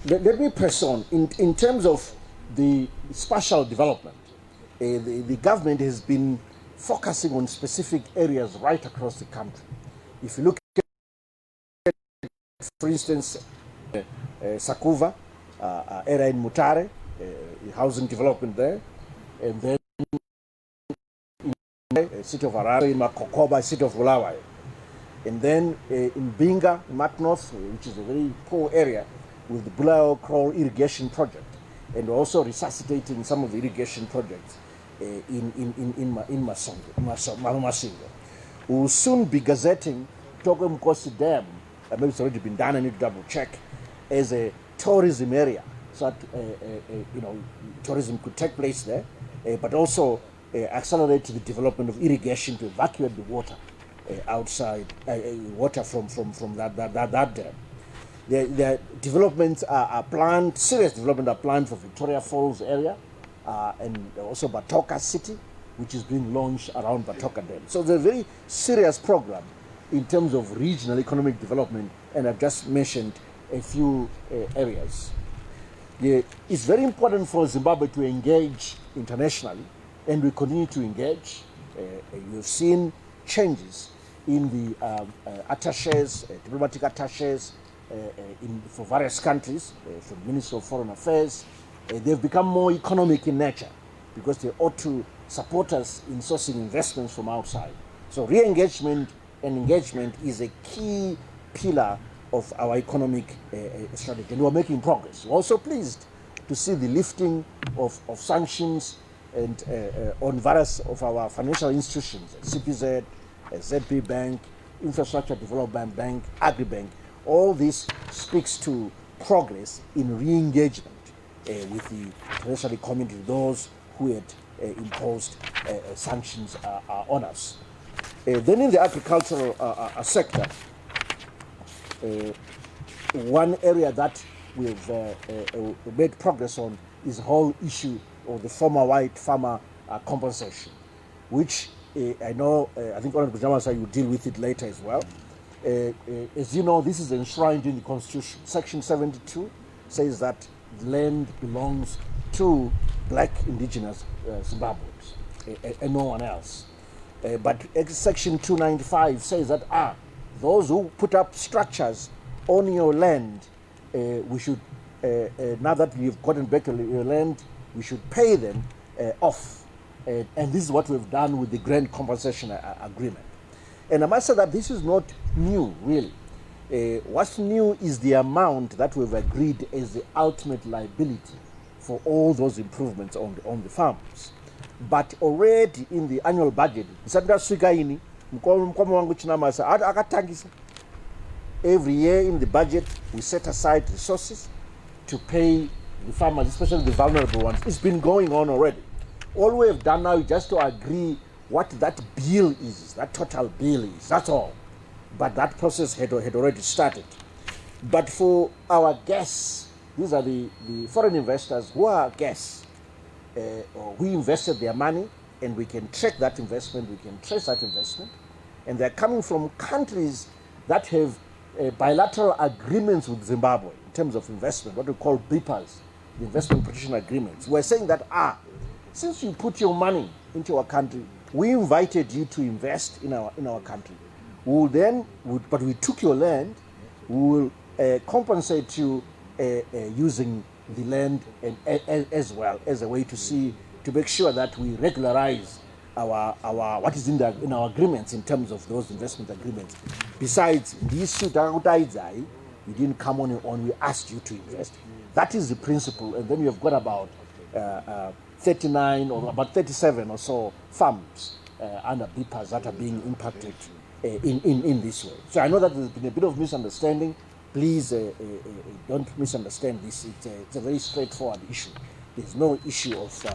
Let me press on. In terms of the spatial development, the government has been focusing on specific areas right across the country. If you look at, for instance, Sakuva, area in Mutare, housing development there, and then in city of Harare, in Makokoba, city of Bulawayo. And then in Binga, Mat North, which is a very poor area, with the Bulawayo Crawl irrigation project, and also resuscitating some of the irrigation projects in Masinga. We will soon be gazetting Togo Mkosi Dam maybe it's already been done, I need to double check, as a tourism area, so that tourism could take place there, but also accelerate the development of irrigation to evacuate the water outside, water from that dam. The developments are planned, serious development are planned for Victoria Falls area, and also Batoka City, which is being launched around Batoka Dam. So it's a very serious program in terms of regional economic development, and I've just mentioned a few areas. It's very important for Zimbabwe to engage internationally, and we continue to engage. You've seen changes in the attaches, diplomatic attaches for various countries, from the Ministry of Foreign Affairs. They've become more economic in nature because they ought to support us in sourcing investments from outside. So re-engagement and engagement is a key pillar of our economic strategy, and we're making progress. We're also pleased to see the lifting of sanctions and on various of our financial institutions, CPZ, ZB Bank, Infrastructure Development Bank, Agribank. All this speaks to progress in re-engagement with the international community, those who had imposed sanctions on us. Then in the agricultural sector, one area that we've made progress on is the whole issue of the former white farmer compensation, which I know, I think Honorable Jamasa, you will deal with it later as well. As you know, this is enshrined in the Constitution. Section 72 says that land belongs to black indigenous Zimbabweans and no one else. But Section 295 says that those who put up structures on your land, we should, now that you've gotten back your land, we should pay them off. And this is what we've done with the Grand Compensation Agreement. And I must say that this is not new, really. What's new is the amount that we've agreed as the ultimate liability for all those improvements on the farms. But already in the annual budget, every year in the budget, we set aside resources to pay the farmers, especially the vulnerable ones. It's been going on already. All we have done now is just to agree what that bill is, that total bill is, that's all. But that process had already started. But for our guests, these are the foreign investors who are guests, who invested their money, and we can track that investment, we can trace that investment, and they're coming from countries that have bilateral agreements with Zimbabwe in terms of investment, what we call BIPAs, the investment protection agreements. We're saying that, since you put your money into our country, we invited you to invest in our country. But we took your land, we will compensate you using the land as well as a way to make sure that we regularize our what is in our agreements in terms of those investment agreements. Besides, this we didn't come on your own, we asked you to invest. That is the principle, and then you have got about 39 or about 37 or so farms under BIPAs that are being impacted in this way. So I know that there's been a bit of misunderstanding. Please don't misunderstand this. It's a very straightforward issue. There's no issue of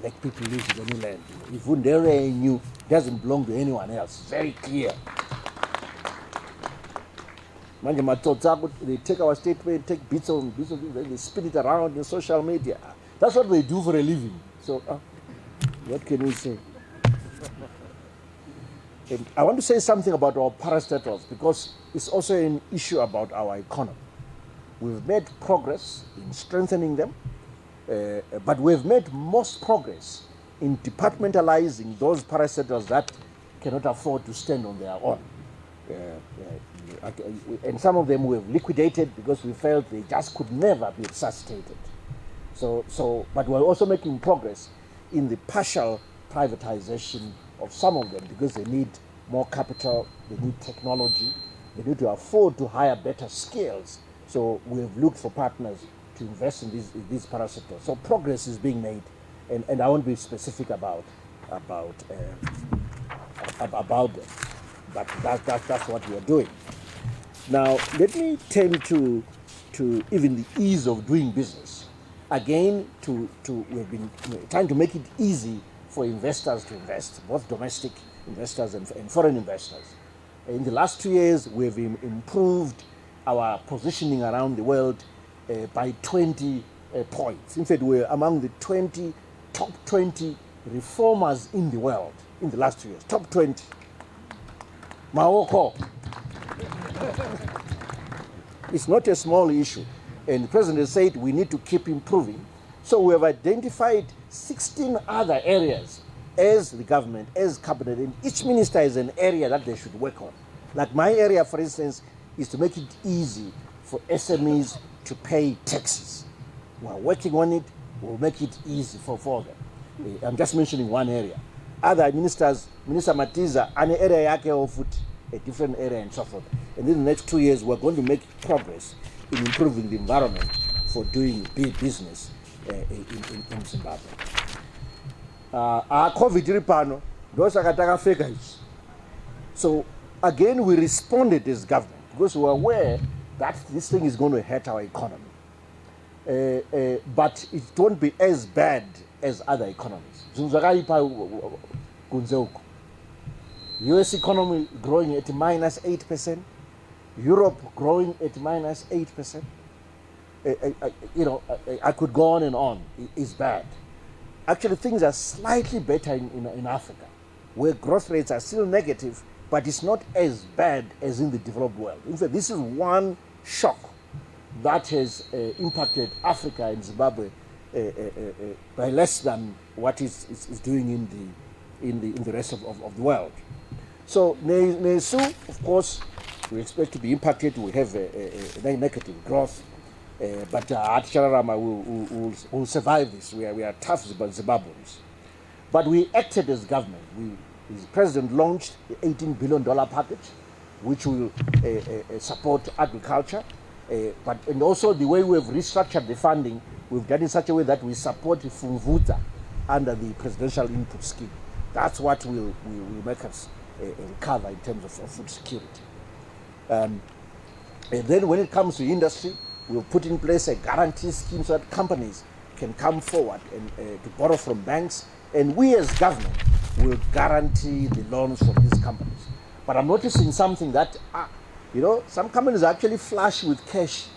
like people losing any land. If Wundere knew, doesn't belong to anyone else. Very clear. They take our statement, take bits of it, they spin it around in social media. That's what they do for a living. So, what can we say? I want to say something about our parastatals because it's also an issue about our economy. We've made progress in strengthening them, but we've made most progress in departmentalizing those parastatals that cannot afford to stand on their own. And some of them we have liquidated because we felt they just could never be resuscitated. But we're also making progress in the partial privatization of some of them because they need more capital, they need technology, they need to afford to hire better skills. So we have looked for partners to invest in these parasectors. So progress is being made, and I won't be specific about them, but that's what we are doing. Now, let me turn to even the ease of doing business. Again, we've been trying to make it easy for investors to invest, both domestic investors and foreign investors. In the last 2 years, we've improved our positioning around the world by 20 points. In fact, we're among the top 20 reformers in the world in the last 2 years. Top 20. Maoko. It's not a small issue. And the president has said we need to keep improving. So we have identified 16 other areas as the government, as cabinet, and each minister has an area that they should work on. Like my area, for instance, is to make it easy for SMEs to pay taxes. We're working on it. We'll make it easy for them. I'm just mentioning one area. Other ministers, Minister Matiza, an area yake of a different area and so forth. And in the next 2 years, we're going to make progress in improving the environment for doing big business in Zimbabwe. Our COVID ripano, those are figures. So again, we responded as government because we were aware that this thing is going to hurt our economy. But it won't be as bad as other economies. US economy growing at -8%, Europe growing at -8%. I could go on and on. It's bad. Actually, things are slightly better in Africa, where growth rates are still negative, but it's not as bad as in the developed world. In fact, this is one shock that has impacted Africa and Zimbabwe by less than what it's doing in the rest of the world. So, Nesu, of course, we expect to be impacted. We have a negative growth, but Chararama will survive this. We are tough Zimbabweans. But we acted as government. The president launched the $18 billion package, which will support agriculture. And also the way we've restructured the funding, we've done in such a way that we support Fumvuta under the presidential input scheme. That's what will make us recover in terms of food security. And then when it comes to industry, we'll put in place a guarantee scheme so that companies can come forward and to borrow from banks, and we as government will guarantee the loans for these companies. But I'm noticing something that, some companies are actually flush with cash.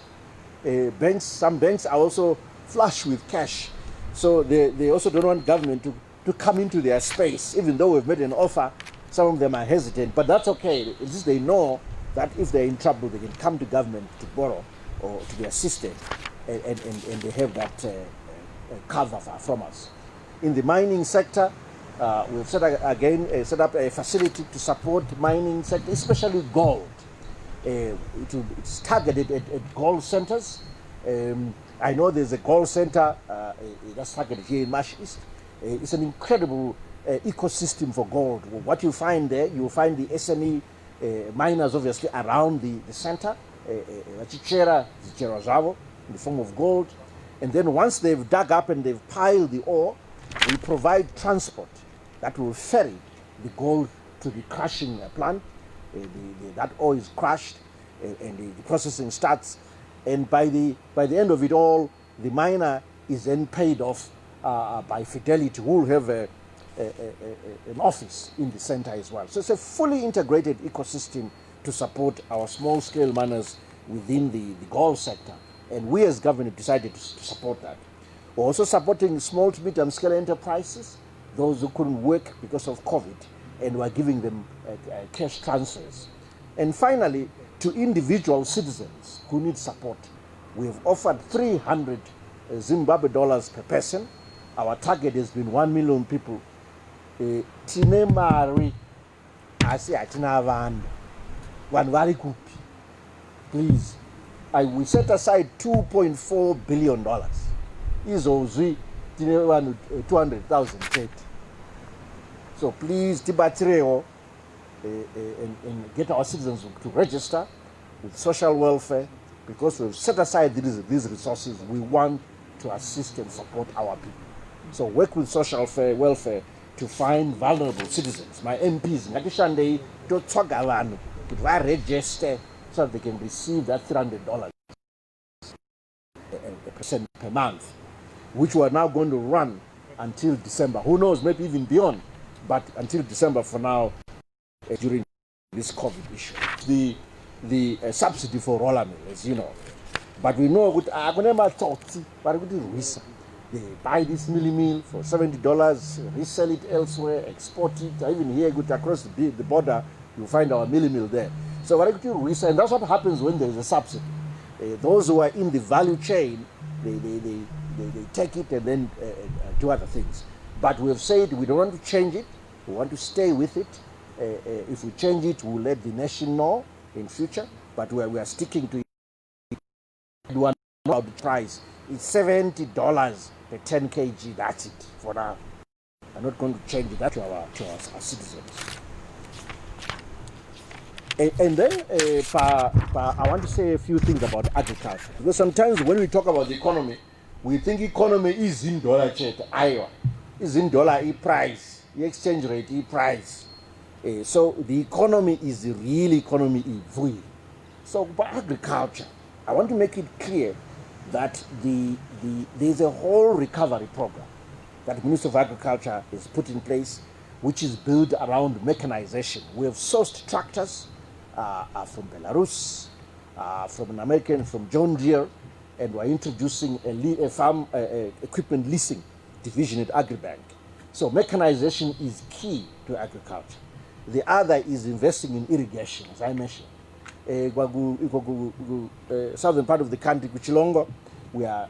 Some banks are also flush with cash. So they also don't want government to come into their space. Even though we've made an offer, some of them are hesitant, but that's okay. At least they know that if they're in trouble, they can come to government to borrow or to be assisted, and they have that cover from us. In the mining sector, we've set up a facility to support mining sector, especially gold. It's targeted at gold centers. I know there's a gold center that's targeted here in Marsh East. It's an incredible ecosystem for gold. What you find there, you will find the SME miners obviously around the center, Chichera Zavo, in the form of gold. And then once they've dug up and they've piled the ore, we provide transport that will ferry the gold to the crushing plant. That ore is crushed and the processing starts. And by the end of it all, the miner is then paid off by Fidelity, who will have an office in the center as well. So it's a fully integrated ecosystem to support our small-scale miners within the gold sector. And we as government decided to support that. We're also supporting small to medium-scale enterprises, those who couldn't work because of COVID, and we're giving them cash transfers. And finally, to individual citizens who need support, we have offered 300 Zimbabwe dollars per person. Our target has been 1 million people. Tinemari, asi atina vanhu vari kupi. Please, we set aside $2.4 billion. Izozvi tine vanhu 200,000 chete. So please, tibatireo and get our citizens to register with social welfare, because we've set aside these resources. We want to assist and support our people. So work with social welfare to find vulnerable citizens. My MPs, ngatishandei totsvaga vanhu kuti varegister so that they can receive that $300 percent per month, which we are now going to run until December. Who knows, maybe even beyond, but until December for now, during this COVID issue. The subsidy for roller mill, as you know. But we know they buy this mill for $70, resell it elsewhere, export it. Even here, across the border, you find our mill there. So and that's what happens when there is a subsidy. Those who are in the value chain, they take it and then do other things. But we have said we don't want to change it. We want to stay with it. If we change it, we'll let the nation know in future. But we are sticking to it. We want to know the price. It's $70 per 10 kg. That's it for now. I'm not going to change that to our citizens. And then I want to say a few things about agriculture. Because sometimes when we talk about the economy, we think economy is in dollar chat, Iowa. Is in dollar price, the exchange rate price. So the economy is the real economy. So for agriculture, I want to make it clear that there's a whole recovery program that the Ministry of Agriculture has put in place, which is built around mechanization. We have sourced tractors from Belarus, from an American, from John Deere, and we're introducing a farm equipment leasing division at Agribank. So mechanization is key to agriculture. The other is investing in irrigation, as I mentioned. Southern part of the country, Kuchilongo, we are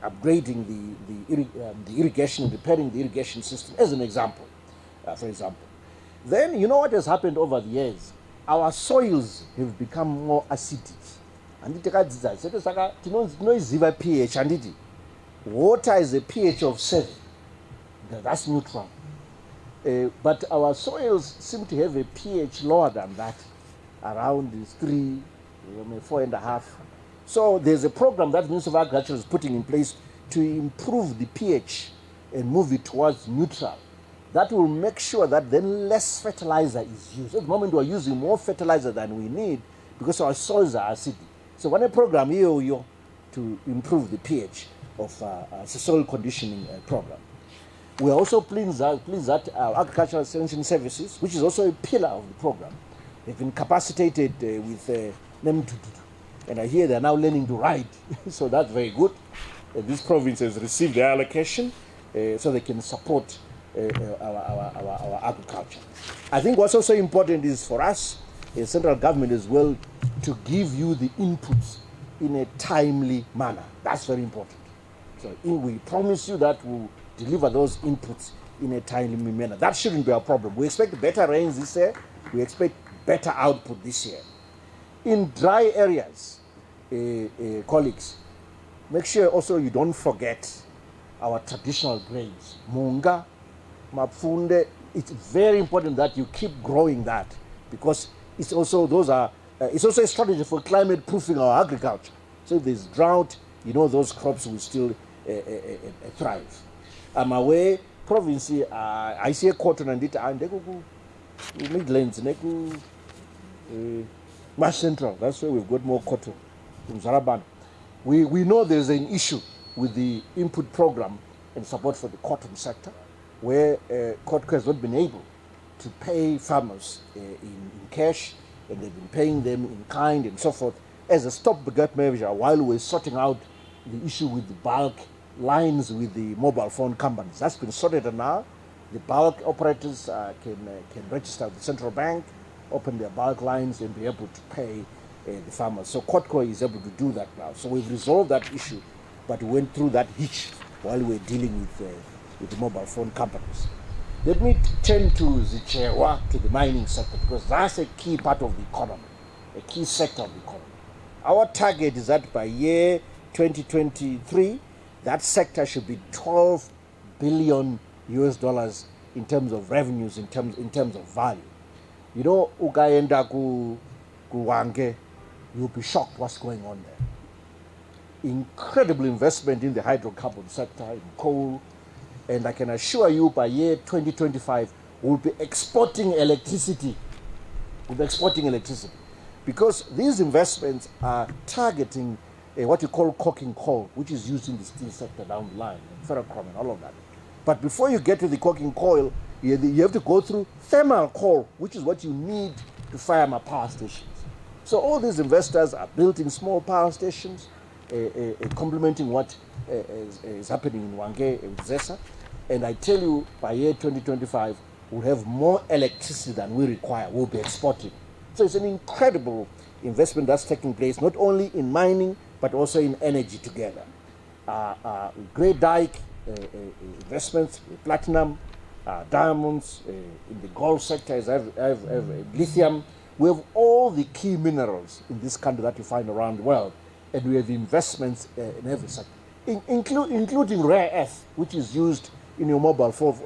upgrading the irrigation and repairing the irrigation system, as an example, for example. Then, you know what has happened over the years? Our soils have become more acidic. And pH, and water is a pH of 7. That's neutral. But our soils seem to have a pH lower than that, around 3, 4.5. So there's a program that the Ministry of Agriculture is putting in place to improve the pH and move it towards neutral. That will make sure that then less fertilizer is used. At the moment, we're using more fertilizer than we need because our soils are acidic. So when a program to improve the pH of soil conditioning program. We are also pleased that our agricultural extension services, which is also a pillar of the program, they've been capacitated with them and I hear they're now learning to ride. So that's very good. This province has received their allocation so they can support our agriculture. I think what's also important is for us, as central government as well, to give you the inputs in a timely manner. That's very important. So we promise you that we'll deliver those inputs in a timely manner. That shouldn't be a problem. We expect better rains this year. We expect better output this year. In dry areas, colleagues, make sure also you don't forget our traditional grains. Munga, mapfunde. It's very important that you keep growing that because it's also it's also a strategy for climate proofing our agriculture. So if there's drought, those crops will still thrive. I'm aware province I see a cotton and it and Midlands Mash Central. That's where we've got more cotton in Zaraban. We know there's an issue with the input program and support for the cotton sector, where COTCO has not been able to pay farmers in cash, and they've been paying them in kind and so forth as a stopgap measure while we're sorting out the issue with the bulk lines with the mobile phone companies. That's been sorted now. The bulk operators can register with the central bank, open their bulk lines and be able to pay the farmers. So COTCO is able to do that now. So we've resolved that issue, but we went through that hitch while we're dealing with the mobile phone companies. Let me turn to Zichewa, to the mining sector, because that's a key part of the economy, a key sector of the economy. Our target is that by year 2023, that sector should be $12 billion in terms of revenues, in terms of value. Ugaenda ku Wange, you'll be shocked what's going on there. Incredible investment in the hydrocarbon sector, in coal, and I can assure you by year 2025, we'll be exporting electricity. because these investments are targeting what you call coking coal, which is used in the steel sector down the line, and ferrochrome and all of that. But before you get to the coking coal, you have to go through thermal coal, which is what you need to fire my power stations. So all these investors are building small power stations, complementing what is happening in Wange with ZESA. And I tell you, by year 2025, we'll have more electricity than we require. We'll be exporting. So it's an incredible investment that's taking place, not only in mining, but also in energy together. Great Dyke investments, platinum, diamonds, in the gold sector, as lithium. We have all the key minerals in this country that you find around the world, and we have investments in every sector, including rare earth, which is used in your mobile phones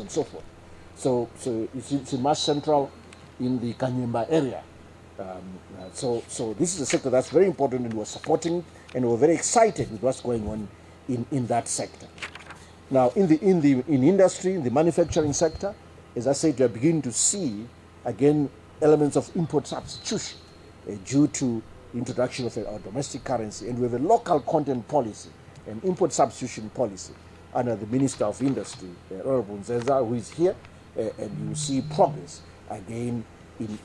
and so forth. So it's in Mass Central in the Kanyemba area. So this is a sector that's very important, and we're supporting, and we're very excited with what's going on in that sector. Now, in industry, in the manufacturing sector, as I said, we are beginning to see again elements of import substitution due to introduction of our domestic currency, and we have a local content policy, an import substitution policy under the Minister of Industry, Honorable Nzeza, who is here, and you see progress again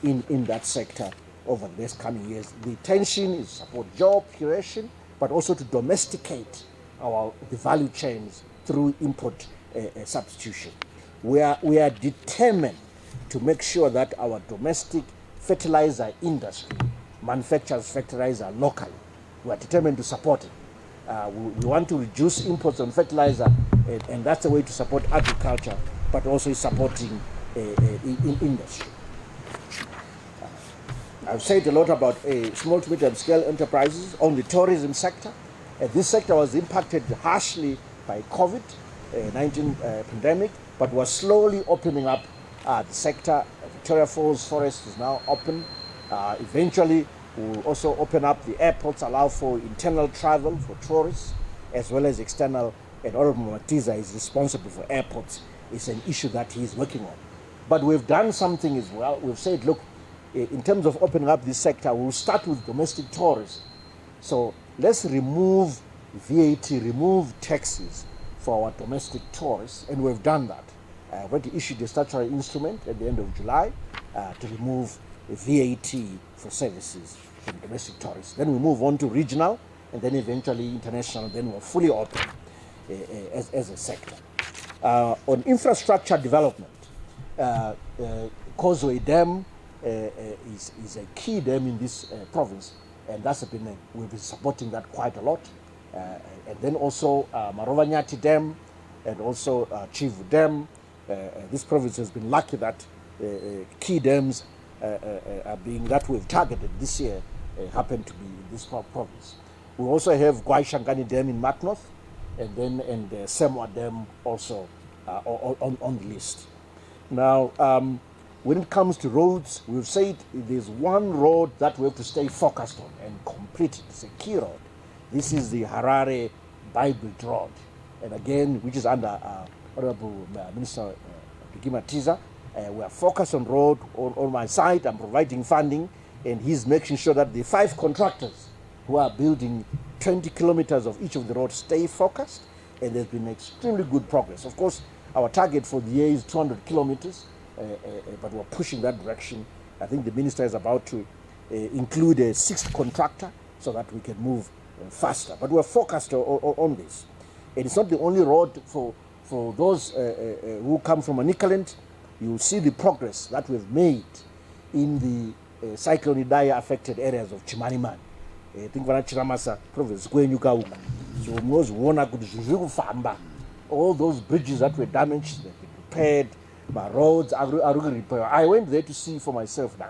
in that sector over the next coming years. The intention is to support job creation, but also to domesticate the value chains through import substitution. We are determined to make sure that our domestic fertilizer industry manufactures fertilizer locally. We are determined to support it. We want to reduce imports on fertilizer, and that's a way to support agriculture, but also supporting industry. I've said a lot about small to medium scale enterprises on the tourism sector. This sector was impacted harshly by COVID-19 pandemic, but was slowly opening up the sector. Victoria Falls Forest is now open. Eventually, we'll also open up the airports, allow for internal travel for tourists, as well as external. And Honorable Matiza is responsible for airports. It's an issue that he's working on. But we've done something as well. We've said, look, in terms of opening up this sector, we'll start with domestic tourism. So let's remove VAT, remove taxes for our domestic tourists, and we've done that. We've already issued a statutory instrument at the end of July to remove VAT for services from domestic tourists. Then we move on to regional, and then eventually international, then we're fully open as a sector. On infrastructure development, Causeway Dam is a key dam in this province, and we've been supporting that quite a lot. And then also Marovanyati Dam, and also Chivu Dam. This province has been lucky that key dams are being that we've targeted this year happen to be in this province. We also have Gwaishangani Dam in Matnorth, and Semwa Dam also on the list. Now, when it comes to roads, we've said there's one road that we have to stay focused on and complete it. It's a key road. This is the Harare Bible Road, and again, which is under Honorable Minister Matiza. We are focused on road. On my side, I'm providing funding, and he's making sure that the 5 contractors who are building 20 kilometers of each of the roads stay focused, and there's been extremely good progress. Of course, our target for the year is 200 kilometers, but we're pushing that direction. I think the minister is about to include a 6th contractor so that we can move faster. But we're focused on this. And it's not the only road for those who come from Manicaland. You see the progress that we've made in the Cyclone Idai affected areas of Chimanimani. I think Chiramasa province, so all those bridges that were damaged, they've been repaired, my roads are repaired. I went there to see for myself. And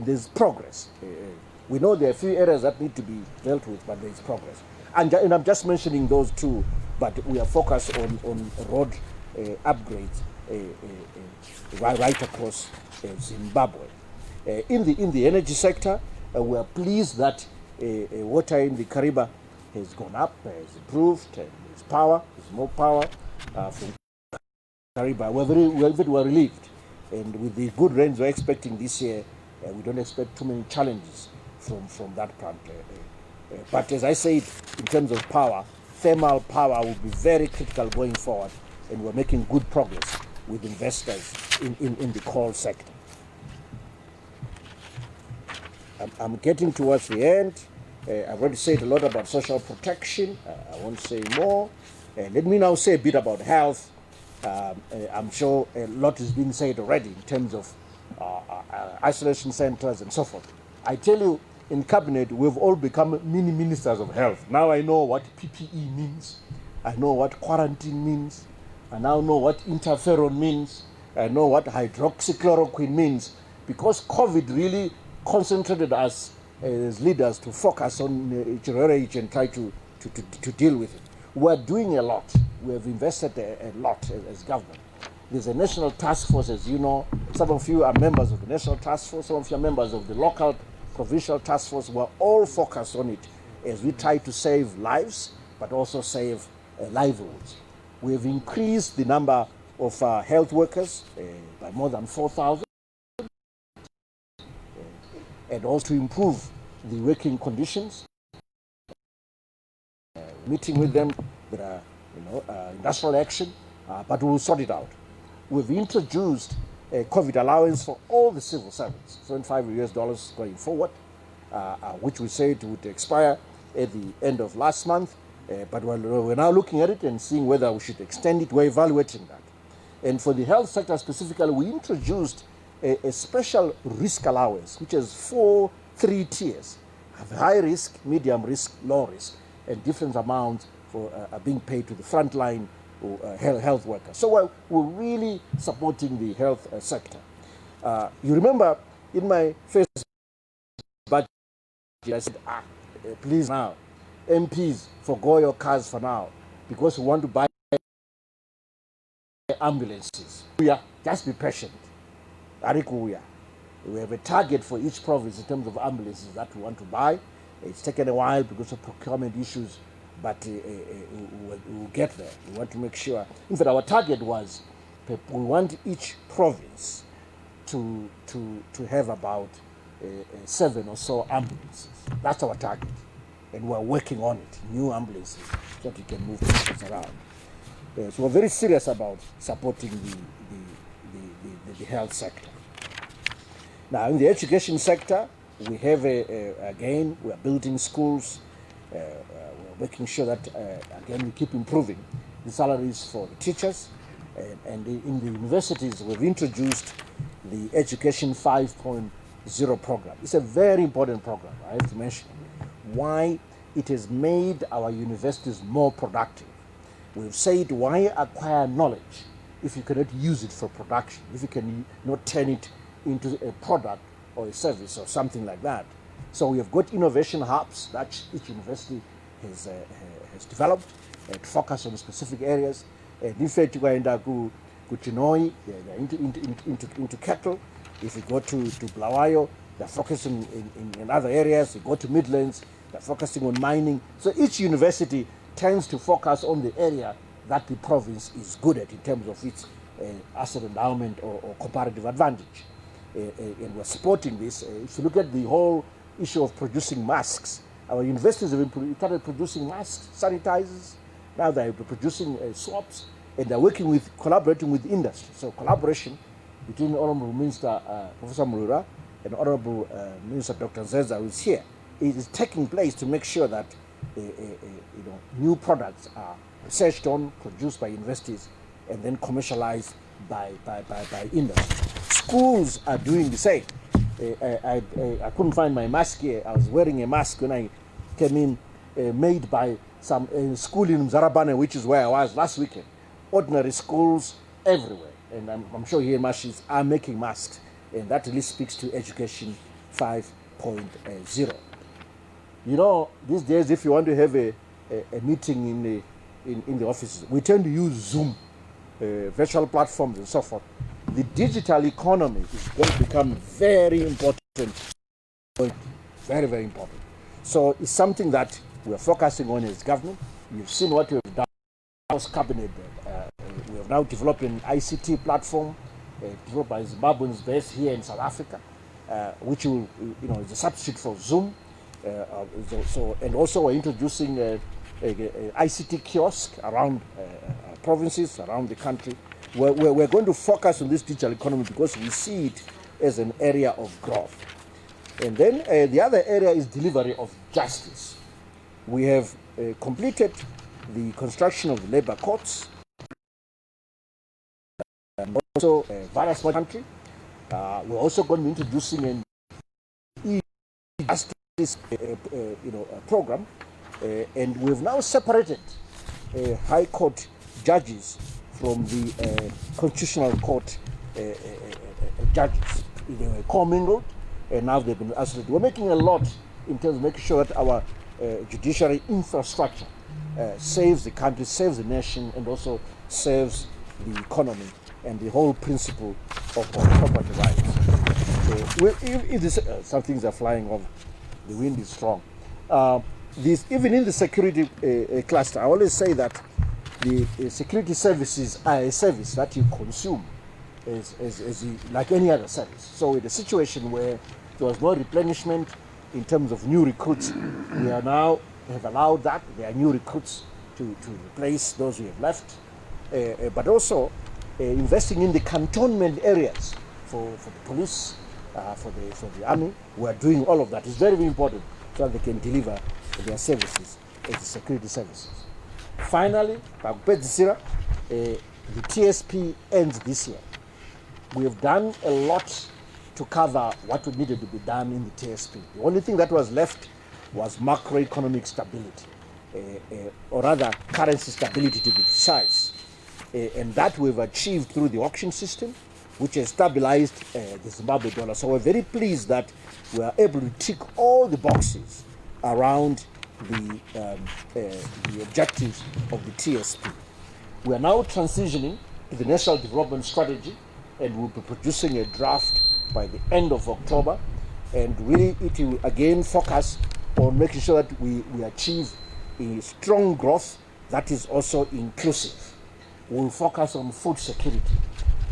there's progress. We know there are a few areas that need to be dealt with, but there's progress. And I'm just mentioning those two, but we are focused on road upgrades right across Zimbabwe. In the energy sector, we are pleased that water in the Kariba has gone up, has improved, there's power, there's more power from Kariba. We're relieved And with the good rains we're expecting this year, we don't expect too many challenges from that plant. But as I said, in terms of power, thermal power will be very critical going forward, and we're making good progress with investors in the coal sector. I'm getting towards the end. I've already said a lot about social protection. I won't say more. Let me now say a bit about health. I'm sure a lot is being said already in terms of isolation centers and so forth. I tell you, in cabinet, we've all become mini ministers of health. Now I know what PPE means. I know what quarantine means. I now know what interferon means. I know what hydroxychloroquine means, because COVID really concentrated us as leaders to focus on HRH and try to deal with it. We're doing a lot. We have invested a lot as government. There's a national task force, as you know. Some of you are members of the national task force. Some of you are members of the local provincial task force. We're all focused on it as we try to save lives, but also save livelihoods. We've increased the number of health workers by more than 4,000, and also to improve the working conditions. Meeting with them, there are industrial action, but we'll sort it out. We've introduced a COVID allowance for all the civil servants, $75 going forward, which we said would expire at the end of last month. But we're now looking at it and seeing whether we should extend it. We're evaluating that. And for the health sector specifically, we introduced a special risk allowance, which has three tiers: high risk, medium risk, low risk, and different amounts for being paid to the frontline health workers. So we're really supporting the health sector. You remember in my first budget, I said, please now, MPs, forgo your cars for now, because we want to buy ambulances. Just be patient. We have a target for each province in terms of ambulances that we want to buy. It's taken a while because of procurement issues, but we'll get there. We want to make sure. In fact, our target was we want each province to have about 7 or so ambulances. That's our target. And we're working on it, new ambulances, so that we can move things around. So we're very serious about supporting the health sector. Now, in the education sector, we have, again, we are building schools. We're making sure that, again, we keep improving the salaries for the teachers. And in the universities, we've introduced the Education 5.0 program. It's a very important program, I have to mention. Why? It has made our universities more productive. We've said, why acquire knowledge if you cannot use it for production, if you cannot turn it into a product or a service or something like that. So we have got innovation hubs that each university has developed to focus on specific areas. In fact, we are into cattle. If you go to Blawayo, they're focusing in other areas. You go to Midlands, they're focusing on mining. So each university tends to focus on the area that the province is good at in terms of its asset endowment or comparative advantage. And we're supporting this. If you look at the whole issue of producing masks, our universities have started producing masks, sanitizers. Now they're producing swabs, and they're collaborating with industry. So collaboration between Honorable Minister Professor Murura and Honorable Minister Dr. Zeza, who is here, is taking place to make sure that new products are researched on, produced by universities, and then commercialized by industry. Schools are doing the same. I couldn't find my mask here. I was wearing a mask when I came in, made by some school in Mzarabane, which is where I was last weekend. Ordinary schools everywhere. And I'm sure here Mashis are making masks. And that really speaks to Education 5.0. You know, these days, if you want to have a meeting in the offices, we tend to use Zoom, virtual platforms and so forth. The digital economy is going to become very important, very, very important. So it's something that we're focusing on as government. You've seen what we've done. House Cabinet, we have now developed an ICT platform developed by Zimbabweans based here in South Africa, which will, is a substitute for Zoom. And also we're introducing a ICT kiosk around provinces around the country. We're going to focus on this digital economy because we see it as an area of growth. And then the other area is delivery of justice. We have completed the construction of the labor courts, and also various country. We're also going to be introducing an e-justice program, and we've now separated High Court judges from the Constitutional Court judges. They were commingled, and now they've been isolated. We're making a lot in terms of making sure that our judiciary infrastructure saves the country, saves the nation, and also saves the economy and the whole principle of property rights. If some things are flying off, the wind is strong. Even in the security cluster, I always say that the security services are a service that you consume like any other service. So in a situation where there was no replenishment in terms of new recruits, we are now have allowed that. There are new recruits to replace those who have left, but also investing in the cantonment areas for the police, for the army. We are doing all of that. It's very, very important so that they can deliver their services as the security services. Finally, the TSP ends this year. We have done a lot to cover what needed to be done in the TSP. The only thing that was left was macroeconomic stability, or rather currency stability to be precise. And that we've achieved through the auction system, which has stabilized the Zimbabwe dollar. So we're very pleased that we are able to tick all the boxes around the objectives of the TSP. We are now transitioning to the National Development Strategy, and we'll be producing a draft by the end of October. And really, it will again focus on making sure that we achieve a strong growth that is also inclusive. We'll focus on food security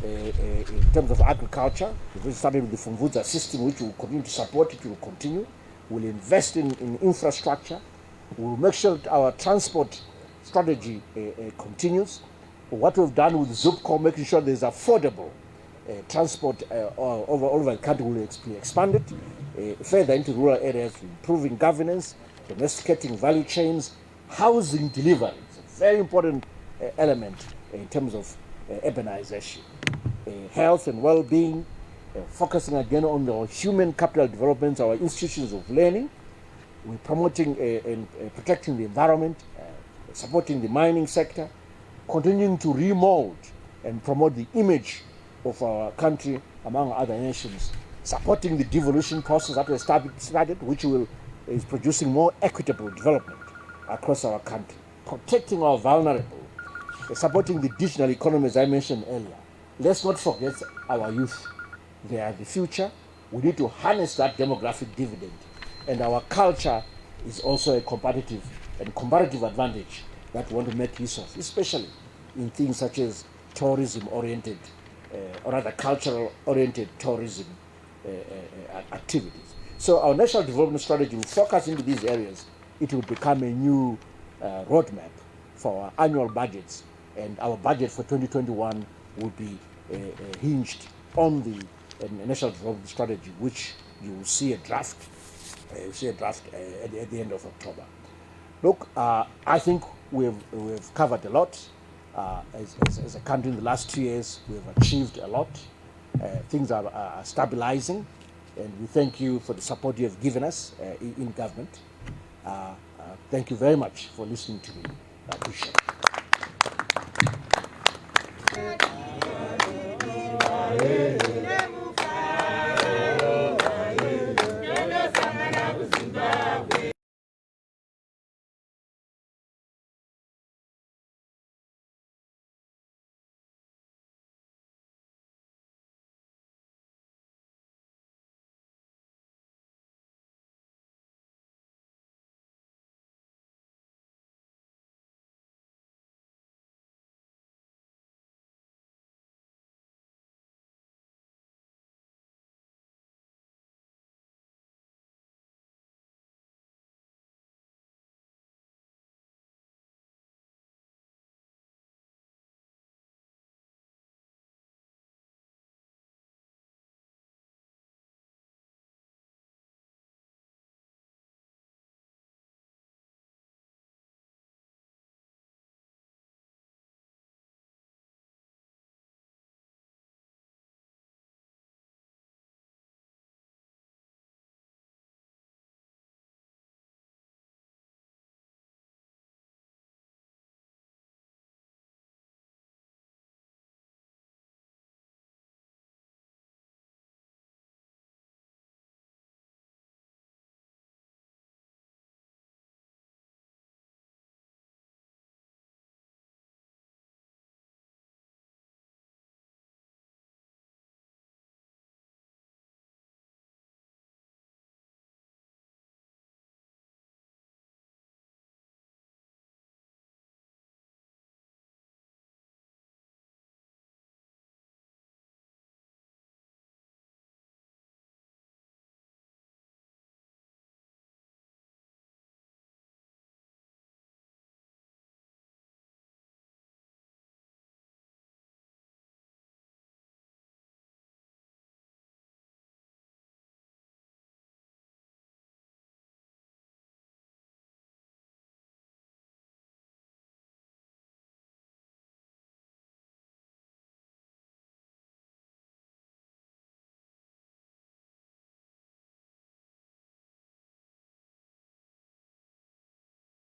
in terms of agriculture. We started with the Fumvudza system, which will continue to support. It will continue. We'll invest in infrastructure. We'll make sure that our transport strategy continues. What we've done with Zupco, making sure there's affordable transport all over the country, will be expanded further into rural areas, improving governance, domesticating value chains, housing delivery. It's a very important element in terms of urbanization, health and well-being, focusing again on the human capital development, our institutions of learning. We're promoting and protecting the environment, supporting the mining sector, continuing to remold and promote the image of our country among other nations, supporting the devolution process that was started, which is producing more equitable development across our country, protecting our vulnerable, supporting the digital economy, as I mentioned earlier. Let's not forget our youth. They are the future. We need to harness that demographic dividend. And our culture is also a competitive and comparative advantage that we want to make use of, especially in things such as tourism-oriented, or rather cultural-oriented tourism activities. So our national development strategy will focus into these areas. It will become a new roadmap for our annual budgets, and our budget for 2021 will be hinged on the national development strategy, which you will see a draft. At the end of October. Look, I think we've covered a lot. As a country in the last 2 years, we've achieved a lot. Things are stabilizing, and we thank you for the support you have given us in government. Thank you very much for listening to me. I appreciate it.